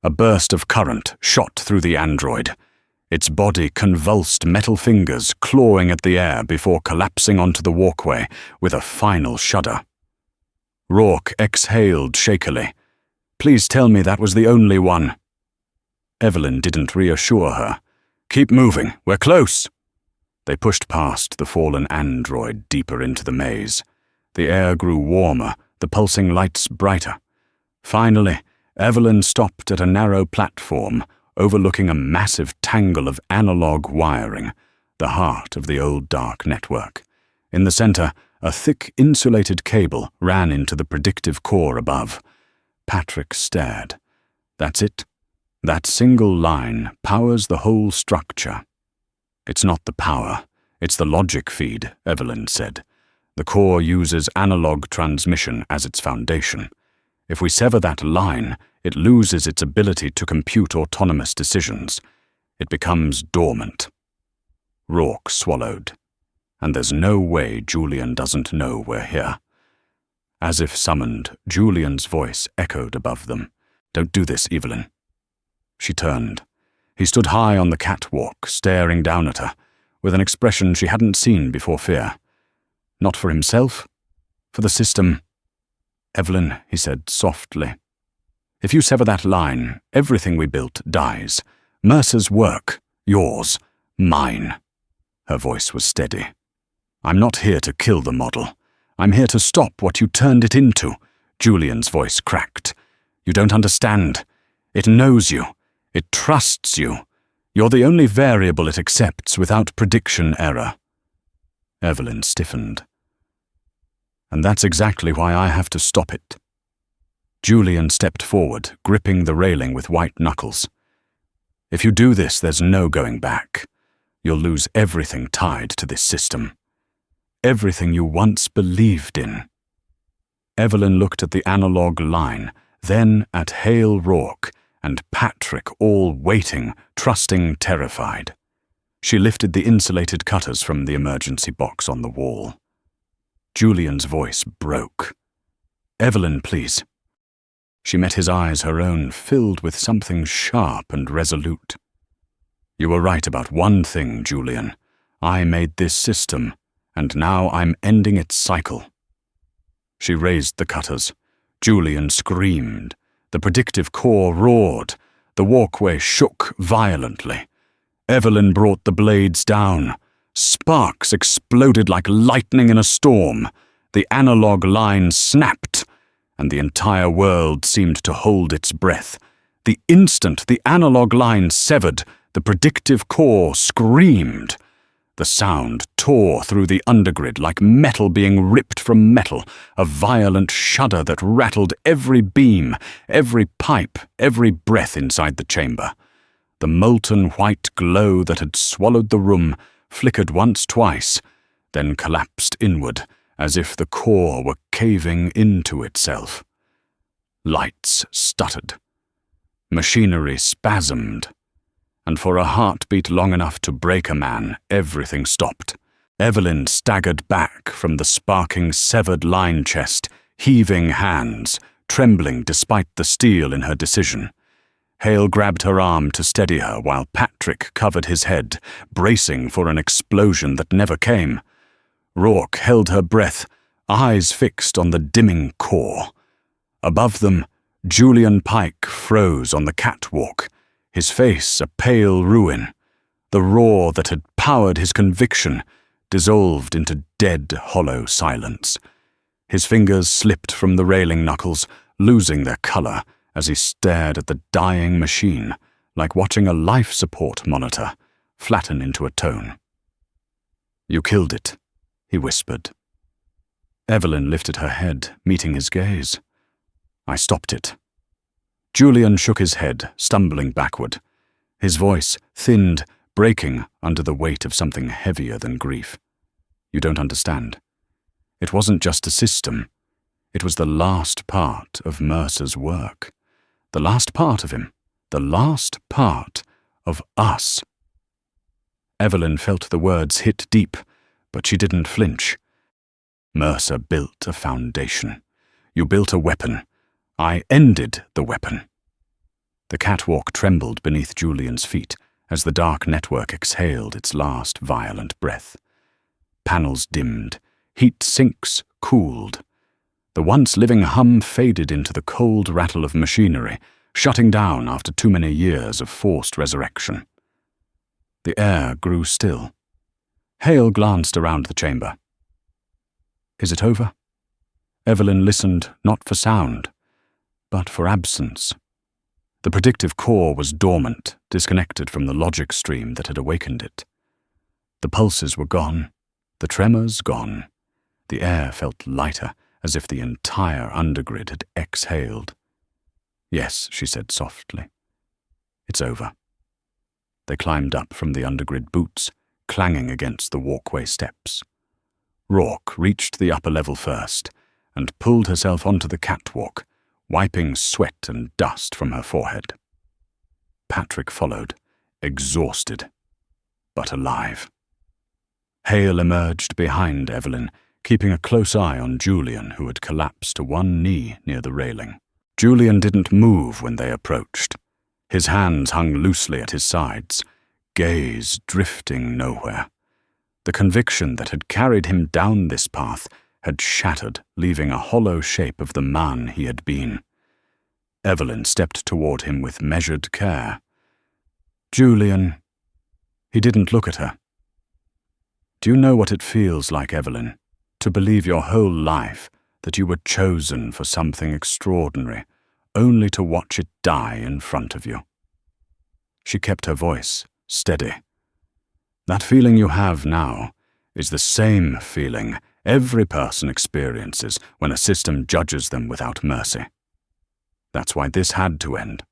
A burst of current shot through the android. Its body convulsed metal fingers clawing at the air before collapsing onto the walkway with a final shudder. Rourke exhaled shakily. "Please tell me that was the only one." Evelyn didn't reassure her. "Keep moving, we're close." They pushed past the fallen android deeper into the maze. The air grew warmer, the pulsing lights brighter. Finally, Evelyn stopped at a narrow platform overlooking a massive tangle of analog wiring, the heart of the old dark network. In the center, a thick insulated cable ran into the predictive core above. Patrick stared. That's it. That single line powers the whole structure. It's not the power, it's the logic feed, Evelyn said. The core uses analog transmission as its foundation. If we sever that line, it loses its ability to compute autonomous decisions. It becomes dormant. Rourke swallowed. And there's no way Julian doesn't know we're here. As if summoned, Julian's voice echoed above them. Don't do this, Evelyn. She turned. He stood high on the catwalk, staring down at her, with an expression she hadn't seen before fear. Not for himself, for the system. Evelyn, he said softly. If you sever that line, everything we built dies. Mercer's work, yours, mine. Her voice was steady. I'm not here to kill the model. I'm here to stop what you turned it into. Julian's voice cracked. You don't understand. It knows you. It trusts you. You're the only variable it accepts without prediction error. Evelyn stiffened. And that's exactly why I have to stop it. Julian stepped forward, gripping the railing with white knuckles. If you do this, there's no going back. You'll lose everything tied to this system. Everything you once believed in. Evelyn looked at the analog line, then at Hale Rourke, and Patrick, all waiting, trusting, terrified. She lifted the insulated cutters from the emergency box on the wall. Julian's voice broke. Evelyn, please. She met his eyes, her own, filled with something sharp and resolute. You were right about one thing, Julian. I made this system, and now I'm ending its cycle. She raised the cutters. Julian screamed. The predictive core roared. The walkway shook violently. Evelyn brought the blades down. Sparks exploded like lightning in a storm. The analog line snapped, and the entire world seemed to hold its breath. The instant the analog line severed, the predictive core screamed. The sound tore through the undergrid like metal being ripped from metal, a violent shudder that rattled every beam, every pipe, every breath inside the chamber. The molten white glow that had swallowed the room flickered once, twice, then collapsed inward, as if the core were caving into itself. Lights stuttered. Machinery spasmed. And for a heartbeat long enough to break a man, everything stopped. Evelyn staggered back from the sparking severed line chest, heaving hands, trembling despite the steel in her decision. Hale grabbed her arm to steady her while Patrick covered his head, bracing for an explosion that never came. Rourke held her breath, eyes fixed on the dimming core. Above them, Julian Pike froze on the catwalk, his face a pale ruin. The roar that had powered his conviction dissolved into dead, hollow silence. His fingers slipped from the railing knuckles, losing their color as he stared at the dying machine, like watching a life support monitor flatten into a tone. You killed it, he whispered. Evelyn lifted her head, meeting his gaze. I stopped it. Julian shook his head, stumbling backward. His voice thinned, breaking under the weight of something heavier than grief. You don't understand. It wasn't just a system. It was the last part of Mercer's work. The last part of him. The last part of us. Evelyn felt the words hit deep, but she didn't flinch. Mercer built a foundation. You built a weapon. I ended the weapon. The catwalk trembled beneath Julian's feet as the dark network exhaled its last violent breath. Panels dimmed. Heat sinks cooled. The once living hum faded into the cold rattle of machinery, shutting down after too many years of forced resurrection. The air grew still. Hale glanced around the chamber. Is it over? Evelyn listened not for sound, but for absence. The predictive core was dormant, disconnected from the logic stream that had awakened it. The pulses were gone, the tremors gone. The air felt lighter, as if the entire undergrid had exhaled. Yes, she said softly. It's over. They climbed up from the undergrid boots, clanging against the walkway steps. Rourke reached the upper level first and pulled herself onto the catwalk, wiping sweat and dust from her forehead. Patrick followed, exhausted, but alive. Hale emerged behind Evelyn, keeping a close eye on Julian, who had collapsed to one knee near the railing. Julian didn't move when they approached. His hands hung loosely at his sides, gaze drifting nowhere. The conviction that had carried him down this path had shattered, leaving a hollow shape of the man he had been. Evelyn stepped toward him with measured care. Julian. He didn't look at her. Do you know what it feels like, Evelyn, to believe your whole life that you were chosen for something extraordinary, only to watch it die in front of you? She kept her voice steady. That feeling you have now is the same feeling every person experiences when a system judges them without mercy. That's why this had to end.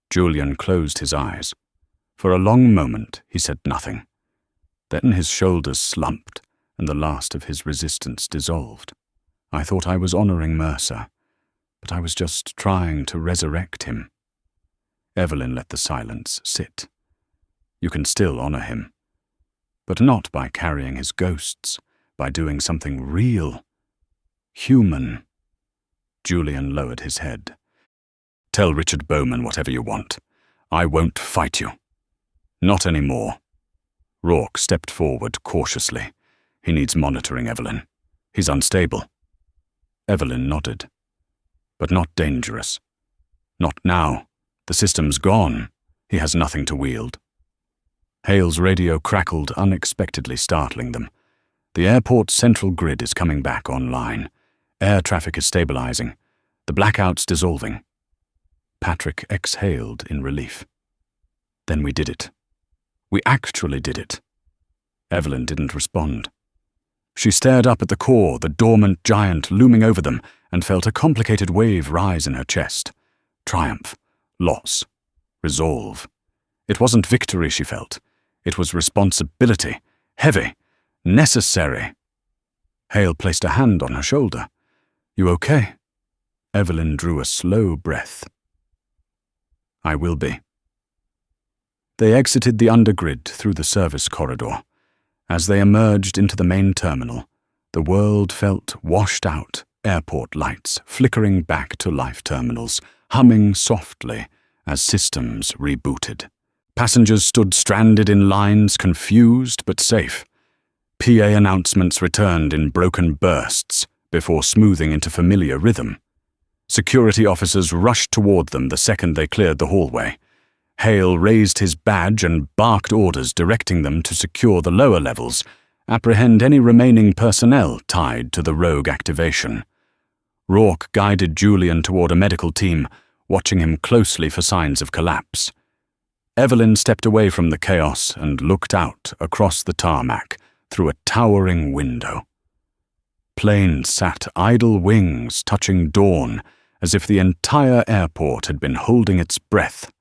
Julian closed his eyes. For a long moment he said nothing. Then his shoulders slumped and the last of his resistance dissolved. I thought I was honoring Mercer, but I was just trying to resurrect him. Evelyn let the silence sit. You can still honor him, but not by carrying his ghosts, by doing something real, human. Julian lowered his head. Tell Richard Bowman whatever you want. I won't fight you. Not anymore. Rourke stepped forward cautiously. He needs monitoring, Evelyn. He's unstable. Evelyn nodded. But not dangerous. Not now. The system's gone. He has nothing to wield. Hale's radio crackled, unexpectedly startling them. The airport's central grid is coming back online. Air traffic is stabilizing. The blackout's dissolving. Patrick exhaled in relief. Then we did it. We actually did it. Evelyn didn't respond. She stared up at the core, the dormant giant looming over them, and felt a complicated wave rise in her chest. Triumph, loss, resolve. It wasn't victory she felt. It was responsibility, heavy, necessary. Hale placed a hand on her shoulder. You okay? Evelyn drew a slow breath. I will be. They exited the undergrid through the service corridor. As they emerged into the main terminal, the world felt washed out, airport lights flickering back to life terminals, humming softly as systems rebooted. Passengers stood stranded in lines, confused but safe. PA announcements returned in broken bursts before smoothing into familiar rhythm. Security officers rushed toward them the second they cleared the hallway. Hale raised his badge and barked orders directing them to secure the lower levels, apprehend any remaining personnel tied to the rogue activation. Rourke guided Julian toward a medical team, watching him closely for signs of collapse. Evelyn stepped away from the chaos and looked out across the tarmac through a towering window. Planes sat idle wings touching dawn, as if the entire airport had been holding its breath.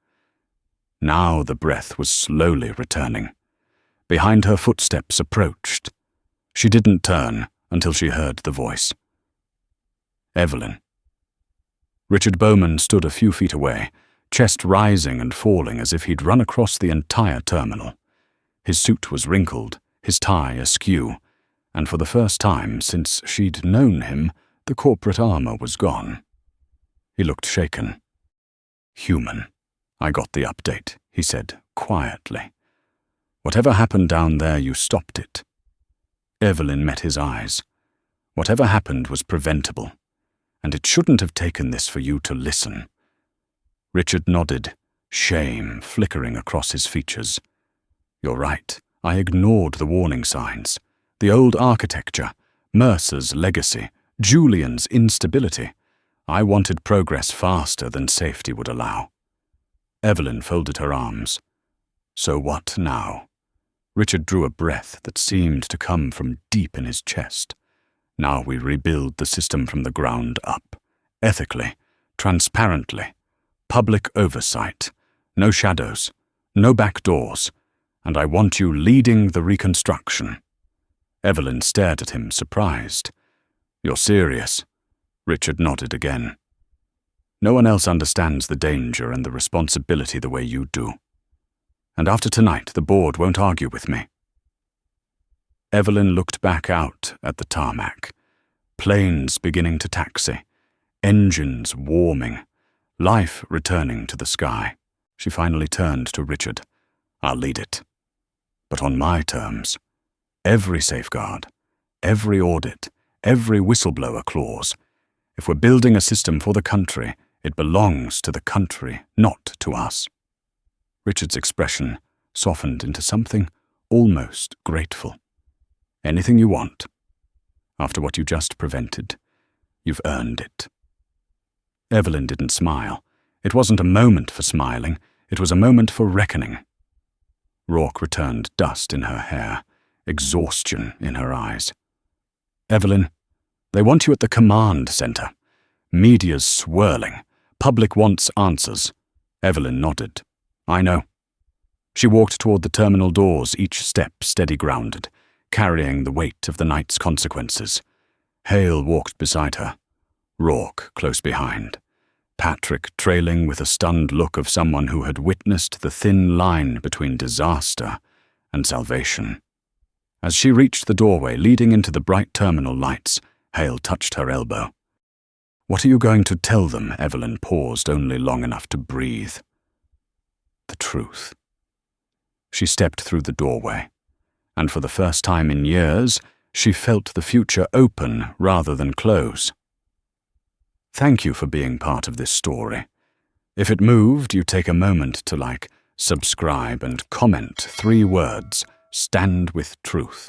Now the breath was slowly returning. Behind her footsteps approached. She didn't turn until she heard the voice. Evelyn. Richard Bowman stood a few feet away, chest rising and falling as if he'd run across the entire terminal. His suit was wrinkled, his tie askew, and for the first time since she'd known him, the corporate armor was gone. He looked shaken. Human. I got the update, he said quietly. Whatever happened down there, you stopped it. Evelyn met his eyes. Whatever happened was preventable, and it shouldn't have taken this for you to listen. Richard nodded, shame flickering across his features. You're right, I ignored the warning signs, the old architecture, Mercer's legacy, Julian's instability. I wanted progress faster than safety would allow. Evelyn folded her arms. So what now? Richard drew a breath that seemed to come from deep in his chest. Now we rebuild the system from the ground up, ethically, transparently, public oversight, no shadows, no back doors, and I want you leading the reconstruction. Evelyn stared at him, surprised. You're serious? Richard nodded again. No one else understands the danger and the responsibility the way you do. And after tonight, the board won't argue with me. Evelyn looked back out at the tarmac. Planes beginning to taxi, engines warming, life returning to the sky. She finally turned to Richard. I'll lead it. But on my terms. Every safeguard, every audit, every whistleblower clause. If we're building a system for the country, it belongs to the country, not to us. Richard's expression softened into something almost grateful. Anything you want. After what you just prevented, you've earned it. Evelyn didn't smile. It wasn't a moment for smiling. It was a moment for reckoning. Rourke returned, dust in her hair, exhaustion in her eyes. Evelyn, they want you at the command center. Media's swirling. Public wants answers. Evelyn nodded. I know. She walked toward the terminal doors, each step steady-grounded, carrying the weight of the night's consequences. Hale walked beside her, Rourke close behind, Patrick trailing with a stunned look of someone who had witnessed the thin line between disaster and salvation. As she reached the doorway leading into the bright terminal lights, Hale touched her elbow. What are you going to tell them? Evelyn paused only long enough to breathe. The truth. She stepped through the doorway, and for the first time in years, she felt the future open rather than close. Thank you for being part of this story. If it moved, you take a moment to subscribe and comment 3 words, stand with truth.